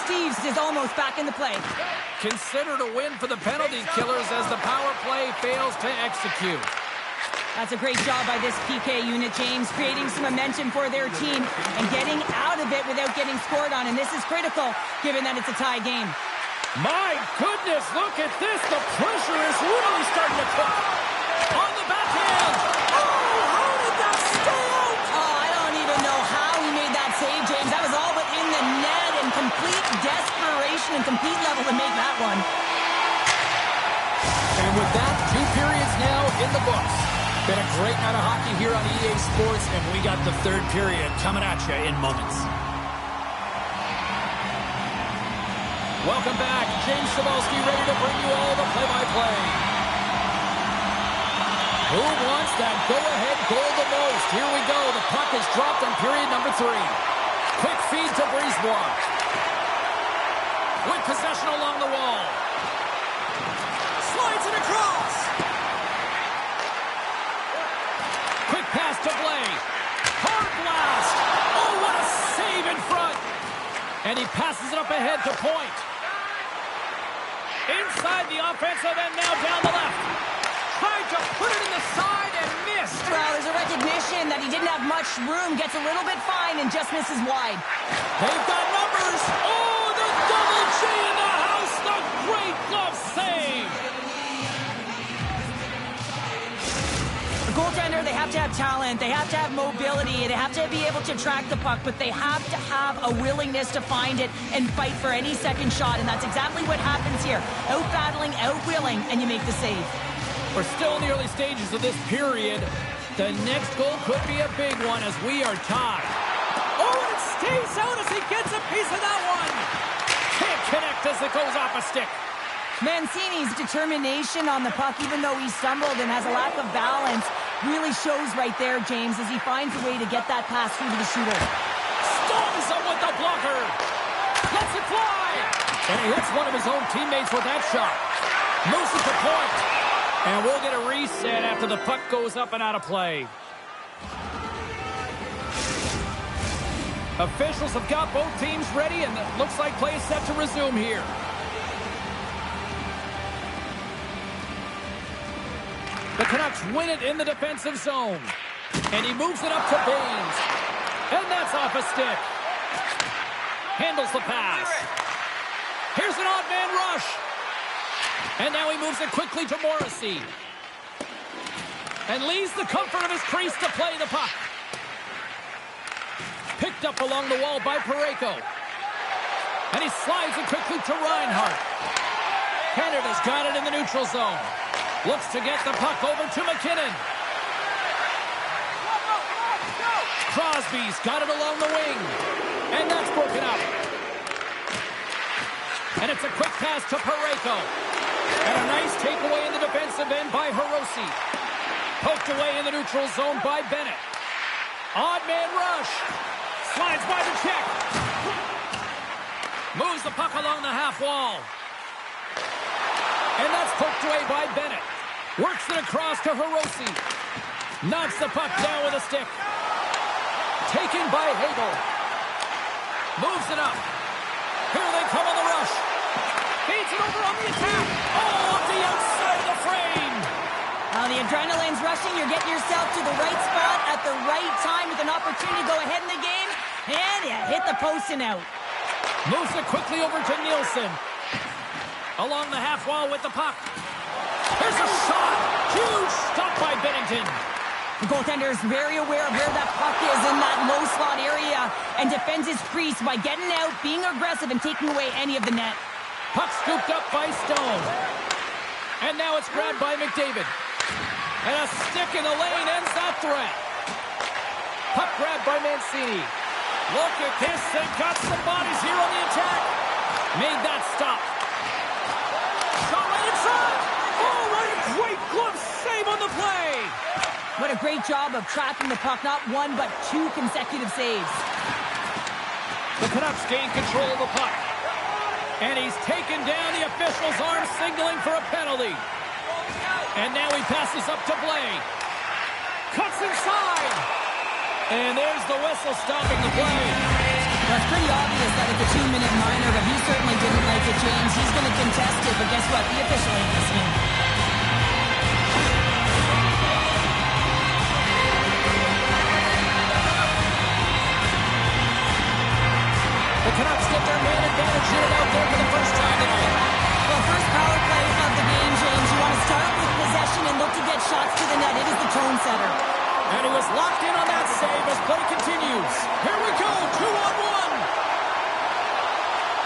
Steves is almost back in the play. Considered a win for the penalty killers as the power play fails to execute. That's a great job by this PK unit, James, creating some momentum for their team and getting out of it without getting scored on. And this is critical, given that it's a tie game. My goodness, look at this. The pressure is really starting to cook. On the backhand. Oh, how did that stay out? Oh, I don't even know how he made that save, James. That was all but in the net and complete desperation and complete level to make that one. And with that, 2 periods now in the books. Been a great night of hockey here on EA Sports, and we got the 3rd period coming at you in moments. Welcome back. James Cebulski ready to bring you all the play-by-play. Who wants that go-ahead goal the most? Here we go. The puck is dropped on period number 3. Quick feed to Brisebois. With possession along the wall. Slides it across. Quick pass to Blais. Hard blast. Oh, what a save in front. And he passes it up ahead to point. Inside the offensive end, now down the left. Tried to put it in the side and missed. Well, there's a recognition that he didn't have much room. Gets a little bit fine and just misses wide. They've got numbers. Oh, the double G in the house. The great glove save. A goaltender, they have to have talent. They have to have mobility. They have to be able to track the puck, but they have to have a willingness to find it and fight for any second shot, and that's exactly what happens here. Out-battling, out-willing, and you make the save. We're still in the early stages of this period. The next goal could be a big one as we are tied. Oh, and it stays out as he gets a piece of that one. Can't connect as it goes off a stick. Mancini's determination on the puck, even though he stumbled and has a lack of balance, really shows right there, James, as he finds a way to get that pass through to the shooter. Stones him with the blocker. Lets it fly. And he hits one of his own teammates with that shot. Moves it to point. And we'll get a reset after the puck goes up and out of play. Officials have got both teams ready, and it looks like play is set to resume here. The Canucks win it in the defensive zone. And he moves it up to Baines. And that's off a stick. Handles the pass. Here's an odd man rush. And now he moves it quickly to Morrissey. And leaves the comfort of his crease to play the puck. Picked up along the wall by Parayko. And he slides it quickly to Reinhart. Canada's got it in the neutral zone. Looks to get the puck over to McKinnon. Crosby's got it along the wing. And that's broken up. And it's a quick pass to Parayko. And a nice takeaway in the defensive end by Hirose. Poked away in the neutral zone by Bennett. Odd man rush. Slides by the check. Moves the puck along the half wall. And that's poked away by Bennett. Works it across to Hirose. Knocks the puck down with a stick. Taken by Hagel. Moves it up. Here they come on the rush. Feeds it over on the attack. Oh, off the outside of the frame. Now the adrenaline's rushing. You're getting yourself to the right spot at the right time with an opportunity to go ahead in the game. And you hit the post and out. Moves it quickly over to Nielsen. Along the half wall with the puck. Here's a shot. Huge stop by Bennington. The goaltender is very aware of where that puck is in that low slot area. and defends his crease by getting out, being aggressive, and taking away any of the net. Puck scooped up by Stone. And now it's grabbed by McDavid. And a stick in the lane ends that threat. Puck grabbed by Mancini. Look at this. They've got some bodies here on the attack. Made that stop. Shot right inside. Oh, what a great glove save on the play. What a great job of tracking the puck. Not one, but two consecutive saves. The Canucks gain control of the puck. And he's taken down the official's arm, signaling for a penalty. And now he passes up to Blake. Cuts inside. And there's the whistle stopping the play. Well, it's pretty obvious that it's a 2-minute minor, but he certainly didn't like it, James. He's going to contest it, but guess what? The official ain't listening. The Canucks get their man advantage here out there for the first time tonight. Well, first power play of the game, James. You want to start with possession and look to get shots to the net. It is the tone setter. And he was locked in on that save as play continues. Here we go, 2-on-1.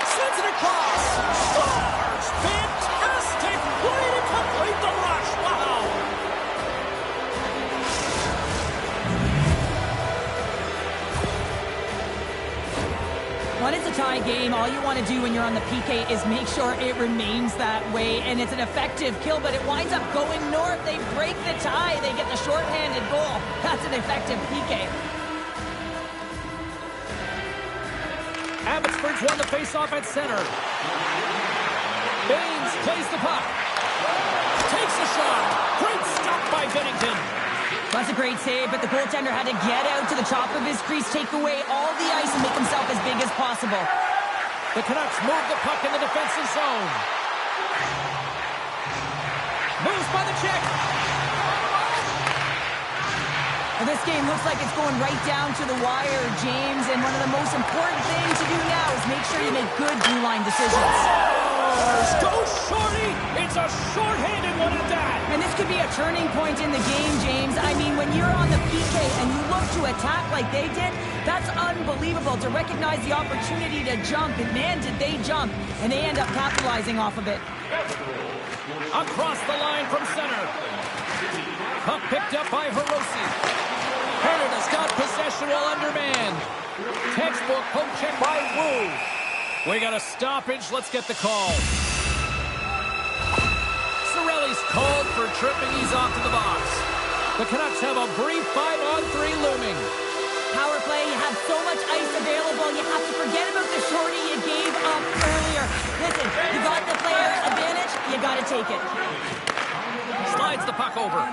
Sends it across. Scores! Fantastic play to complete the rush. Wow! When it's a tie game, all you want to do when you're on the PK is make sure it remains that way, and it's an effective kill, but it winds up going north. They break the tie. They get the shorthanded goal. That's an effective PK. Abbotsford's won the faceoff at center. Baines plays the puck. Takes a shot. Great stop by Bennington. That's a great save, but the goaltender had to get out to the top of his crease, take away all the ice, and make himself as big as possible. The Canucks move the puck in the defensive zone. Moves by the check. And this game looks like it's going right down to the wire, James, and one of the most important things to do now is make sure you make good blue line decisions. Go Shorty! It's a short-handed one at that! And this could be a turning point in the game, James. I mean, when you're on the PK and you look to attack like they did, that's unbelievable to recognize the opportunity to jump. And man, did they jump. And they end up capitalizing off of it. Across the line from center. Puck picked up by Hirose. Canada's got possession while undermanned. Textbook poke check by Wu. We got a stoppage. Let's get the call. Cirelli's called for tripping. He's off to the box. The Canucks have a brief 5-on-3 looming. Power play, you have so much ice available. You have to forget about the shorty you gave up earlier. Listen, you got the player advantage. You got to take it. Slides the puck over.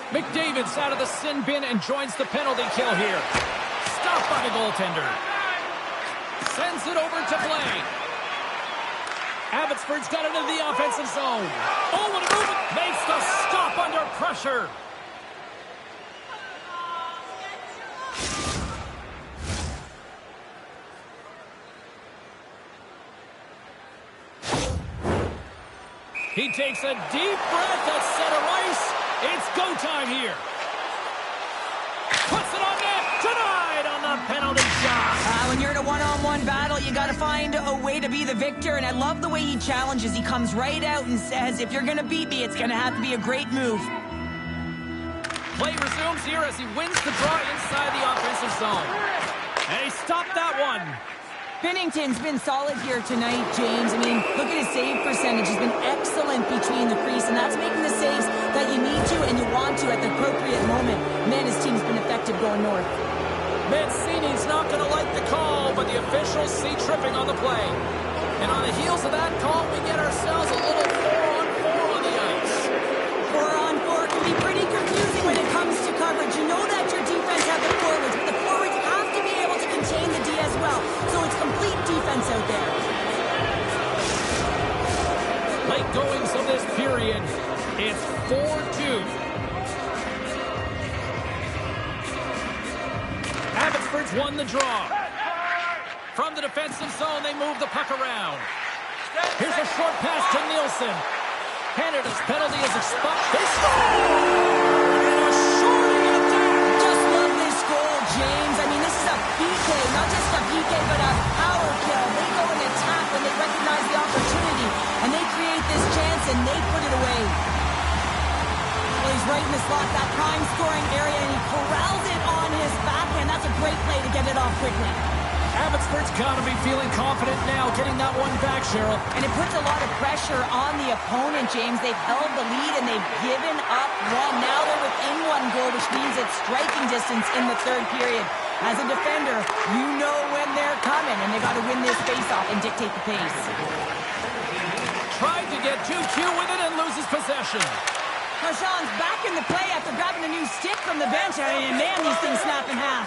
McDavid's out of the sin bin and joins the penalty kill here. Stopped by the goaltender. Sends it over to Blake. Abbotsford's got it into the offensive zone. Oh, what a move! Makes the stop under pressure. He takes a deep breath at center ice. It's go time here. Puts it on net. Denied on the penalty shot. When you're in a one-on-one battle, you got to find a way to be the victor. And I love the way he challenges. He comes right out and says, if you're going to beat me, it's going to have to be a great move. Play resumes here as he wins the draw inside the offensive zone. And he stopped that one. Binnington's been solid here tonight, James. I mean, look at his save percentage. He's been excellent between the crease, and that's making the saves that you need to and you want to at the appropriate moment. Man, his team's been effective going north. Mancini's not going to like the call, but the officials see tripping on the play. And on the heels of that call, we get ourselves a little 4-on-4 on the ice. 4-on-4 can be pretty confusing when it comes to coverage. You know that your defense have the forwards, but the forwards have to be able to contain the D as well. So it's complete defense out there. Late goings of this period, it's 4-2. Abbotsford's won the draw. From the defensive zone, they move the puck around. Here's a short pass to Nielsen. Canada's penalty is expired. They score! And a shorty at that! Just love this goal, James. I mean, this is a PK, not just and they put it away. Well, he's right in the slot, that prime scoring area, and he corrals it on his backhand. That's a great play to get it off quickly. Abbotsford's got to be feeling confident now, getting that one back, Cheryl. And it puts a lot of pressure on the opponent, James. They've held the lead and they've given up one. Now they're within one goal, which means it's striking distance in the third period. As a defender, you know when they're coming, and they got to win this face-off and dictate the pace. Tried to get too cute with it and loses possession. Marchand's back in the play after grabbing a new stick from the bench. I mean, man, these things snap in half.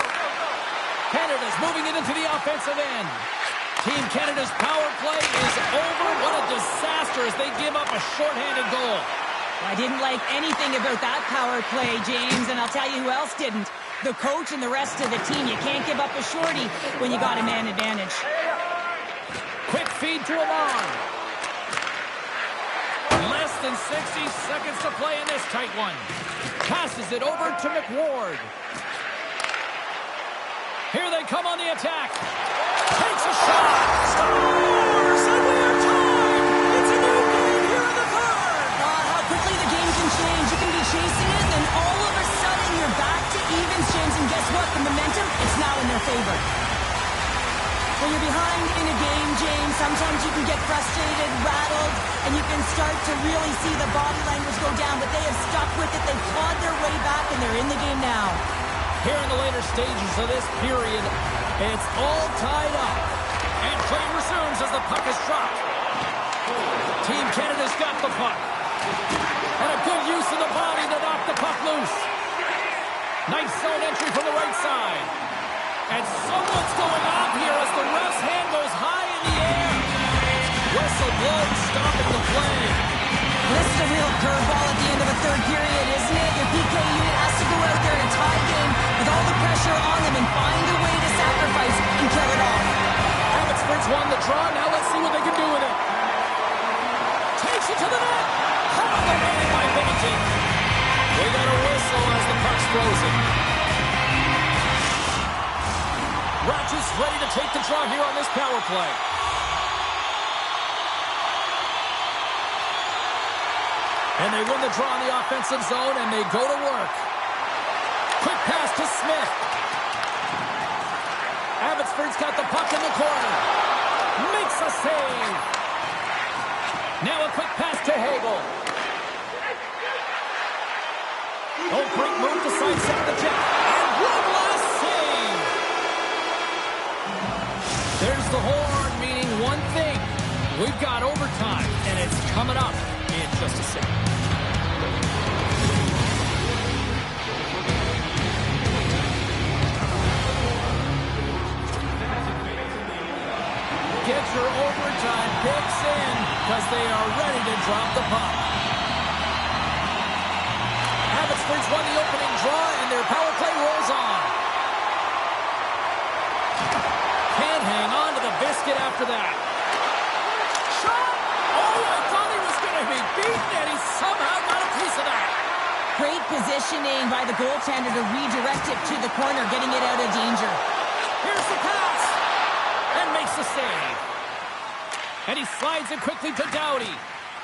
Canada's moving it into the offensive end. Team Canada's power play is over. What a disaster as they give up a shorthanded goal. I didn't like anything about that power play, James, and I'll tell you who else didn't. The coach and the rest of the team. You can't give up a shorty when you got a man advantage. Quick feed to Amon. Less than 60 seconds to play in this tight one. Passes it over to McWard. Here they come on the attack. Takes a shot. Scores! And we are tied! It's a new game here in the third! How quickly the game can change. You can be chasing it, and all of a sudden you're back to evens, James. And guess what? The momentum, it's now in their favor. When you're behind in a game, James, sometimes you can get frustrated, rattled, and you can start to really see the body language go down. But they have stuck with it. They've clawed their way back, and they're in the game now. Here in the later stages of this period, it's all tied up. And play resumes as the puck is dropped. Team Canada's got the puck. And a good use of the body to knock the puck loose. Nice zone entry from the right side. And someone's going off here as the ref's hand goes high in the air. Whistle blown, stopping the play. This is a real curveball at the end of a third period, isn't it? Your PK unit has to go out there in a tie game with all the pressure on them and find a way to sacrifice and kill it off. Abbotsford's won the draw. Now let's see what they can do with it. Takes it to the net. Cut off the way by Bennington. We got a whistle as the puck's frozen. Rogers ready to take the draw here on this power play. And they win the draw in the offensive zone, and they go to work. Quick pass to Smith. Abbotsford's got the puck in the corner. Makes a save. Now a quick pass to Hagel. Oh, great move to sidestep the check. And one last save. There's the horn, meaning one thing. We've got overtime, and it's coming up in just a second. Get your overtime picks in because they are ready to drop the puck. Abbotsford's won the opening draw and their power play rolls on. Can't hang on to the biscuit after that. Shot! Oh, I thought he was going to be beaten and he somehow got a piece of that. Great positioning by the goaltender to redirect it to the corner, getting it out of danger. Here's the pass. And makes the save. And he slides it quickly to Doughty.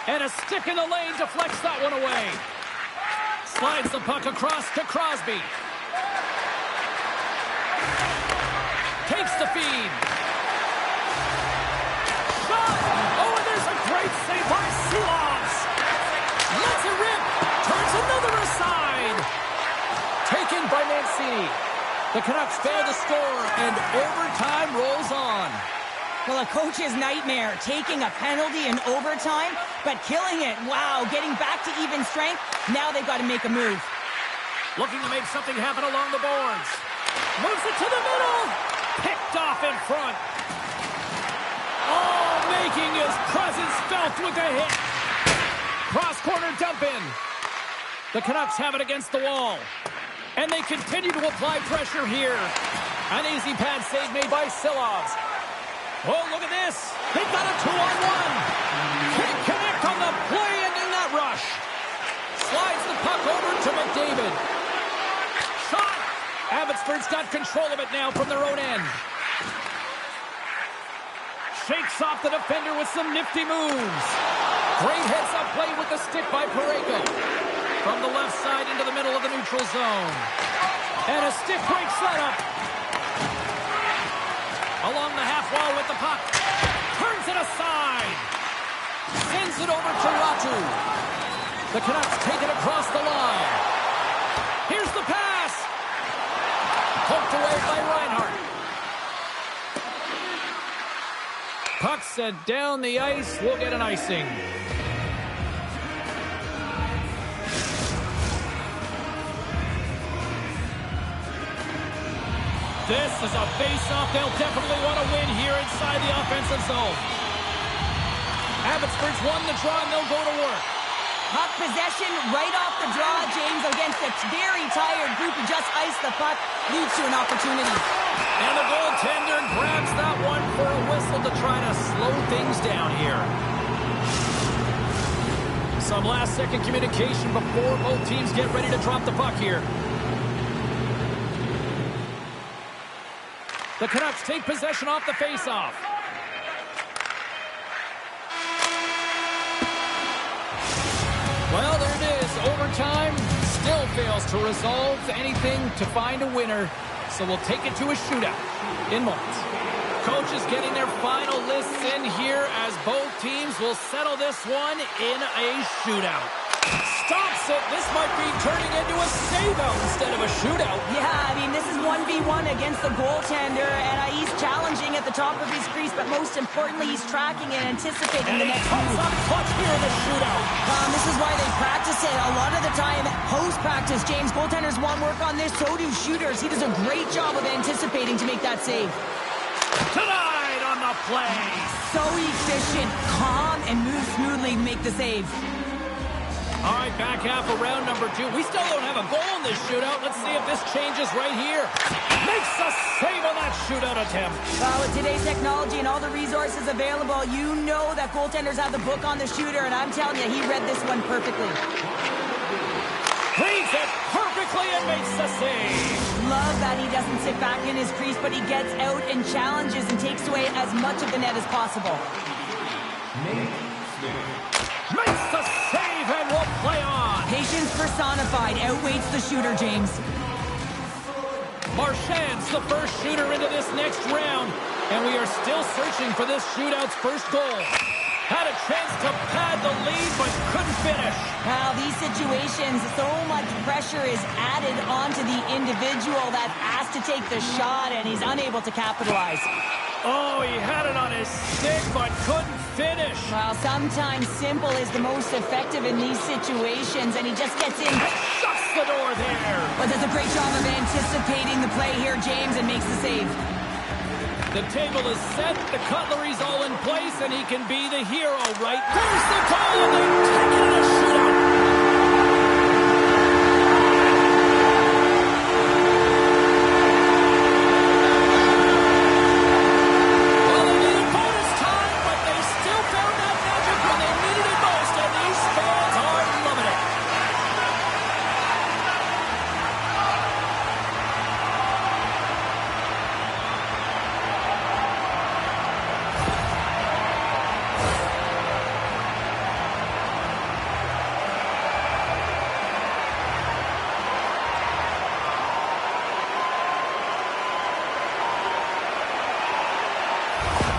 And a stick in the lane deflects that one away. Slides the puck across to Crosby. Takes the feed. Shot! Oh, and there's a great save by Silas. Lets it rip. Turns another aside. Taken by Mancini. The Canucks fail to score, and overtime rolls on. Well, a coach's nightmare, taking a penalty in overtime, but killing it. Wow, getting back to even strength. Now they've got to make a move. Looking to make something happen along the boards. Moves it to the middle. Picked off in front. Oh, making his presence felt with a hit. Cross-corner dump in. The Canucks have it against the wall. And they continue to apply pressure here. An easy pad save made by Silovs. Oh, look at this. They've got a 2-on-1. Can't connect on the play and in that rush. Slides the puck over to McDavid. Shot. Abbotsford's got control of it now from their own end. shakes off the defender with some nifty moves. Great heads-up play with the stick by Pareko. From the left side into the middle of the neutral zone. And a stick breaks that up. Along the half wall with the puck. Turns it aside. Sends it over to Ratu. The Canucks take it across the line. Here's the pass. Poked away by Reinhart. Puck sent down the ice. We'll get an icing. This is a face-off they'll definitely want to win here inside the offensive zone. Abbotsford's won the draw and they'll go to work. Puck possession right off the draw, James, against a very tired group who just iced the puck, leads to an opportunity. And the goaltender grabs that one for a whistle to try to slow things down here. Some last-second communication before both teams get ready to drop the puck here. The Canucks take possession off the face-off. Well, there it is. Overtime still fails to resolve anything to find a winner. So we'll take it to a shootout in moments. Coaches getting their final lists in here as both teams will settle this one in a shootout. Stops it. This might be turning into a save-out instead of a shootout. Yeah, I mean, this is 1v1 against the goaltender, and he's challenging at the top of his crease, but most importantly, he's tracking and anticipating the next comes move. up clutch here in the shootout. This is why they practice it. A lot of the time, post-practice, James, goaltenders want work on this, so do shooters. He does a great job of anticipating to make that save. Tonight on the play. So efficient, calm, and moves smoothly to make the save. All right, back half of round number 2. We still don't have a goal in this shootout. Let's see if this changes right here. Makes a save on that shootout attempt. Well, with today's technology and all the resources available, you know that goaltenders have the book on the shooter, and I'm telling you, he read this one perfectly. Reads it perfectly and makes the save. Love that he doesn't sit back in his crease, but he gets out and challenges and takes away as much of the net as possible. Makes the save and will play on. Patience personified outweighs the shooter, James. Marchand's the first shooter into this next round, and we are still searching for this shootout's first goal. Had a chance to pad the lead, but couldn't finish. Now, these situations, so much pressure is added onto the individual that has to take the shot, and he's unable to capitalize. Oh, he had it on his stick, but couldn't finish. Well, sometimes simple is the most effective in these situations, and he just gets in. Shuts the door there. But does a great job of anticipating the play here, James, and makes the save. The table is set, the cutlery's all in place, and he can be the hero, right? There's the goal, and they take it in a shootout.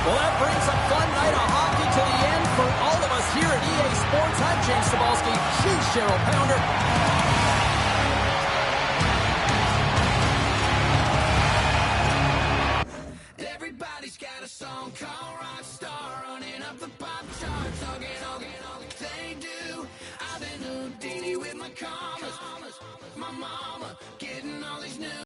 Well, that brings a fun night of hockey to the end for all of us here at EA Sports. I'm James Cebulski. She's Cheryl Pounder. Everybody's got a song called Rockstar running up the bottom.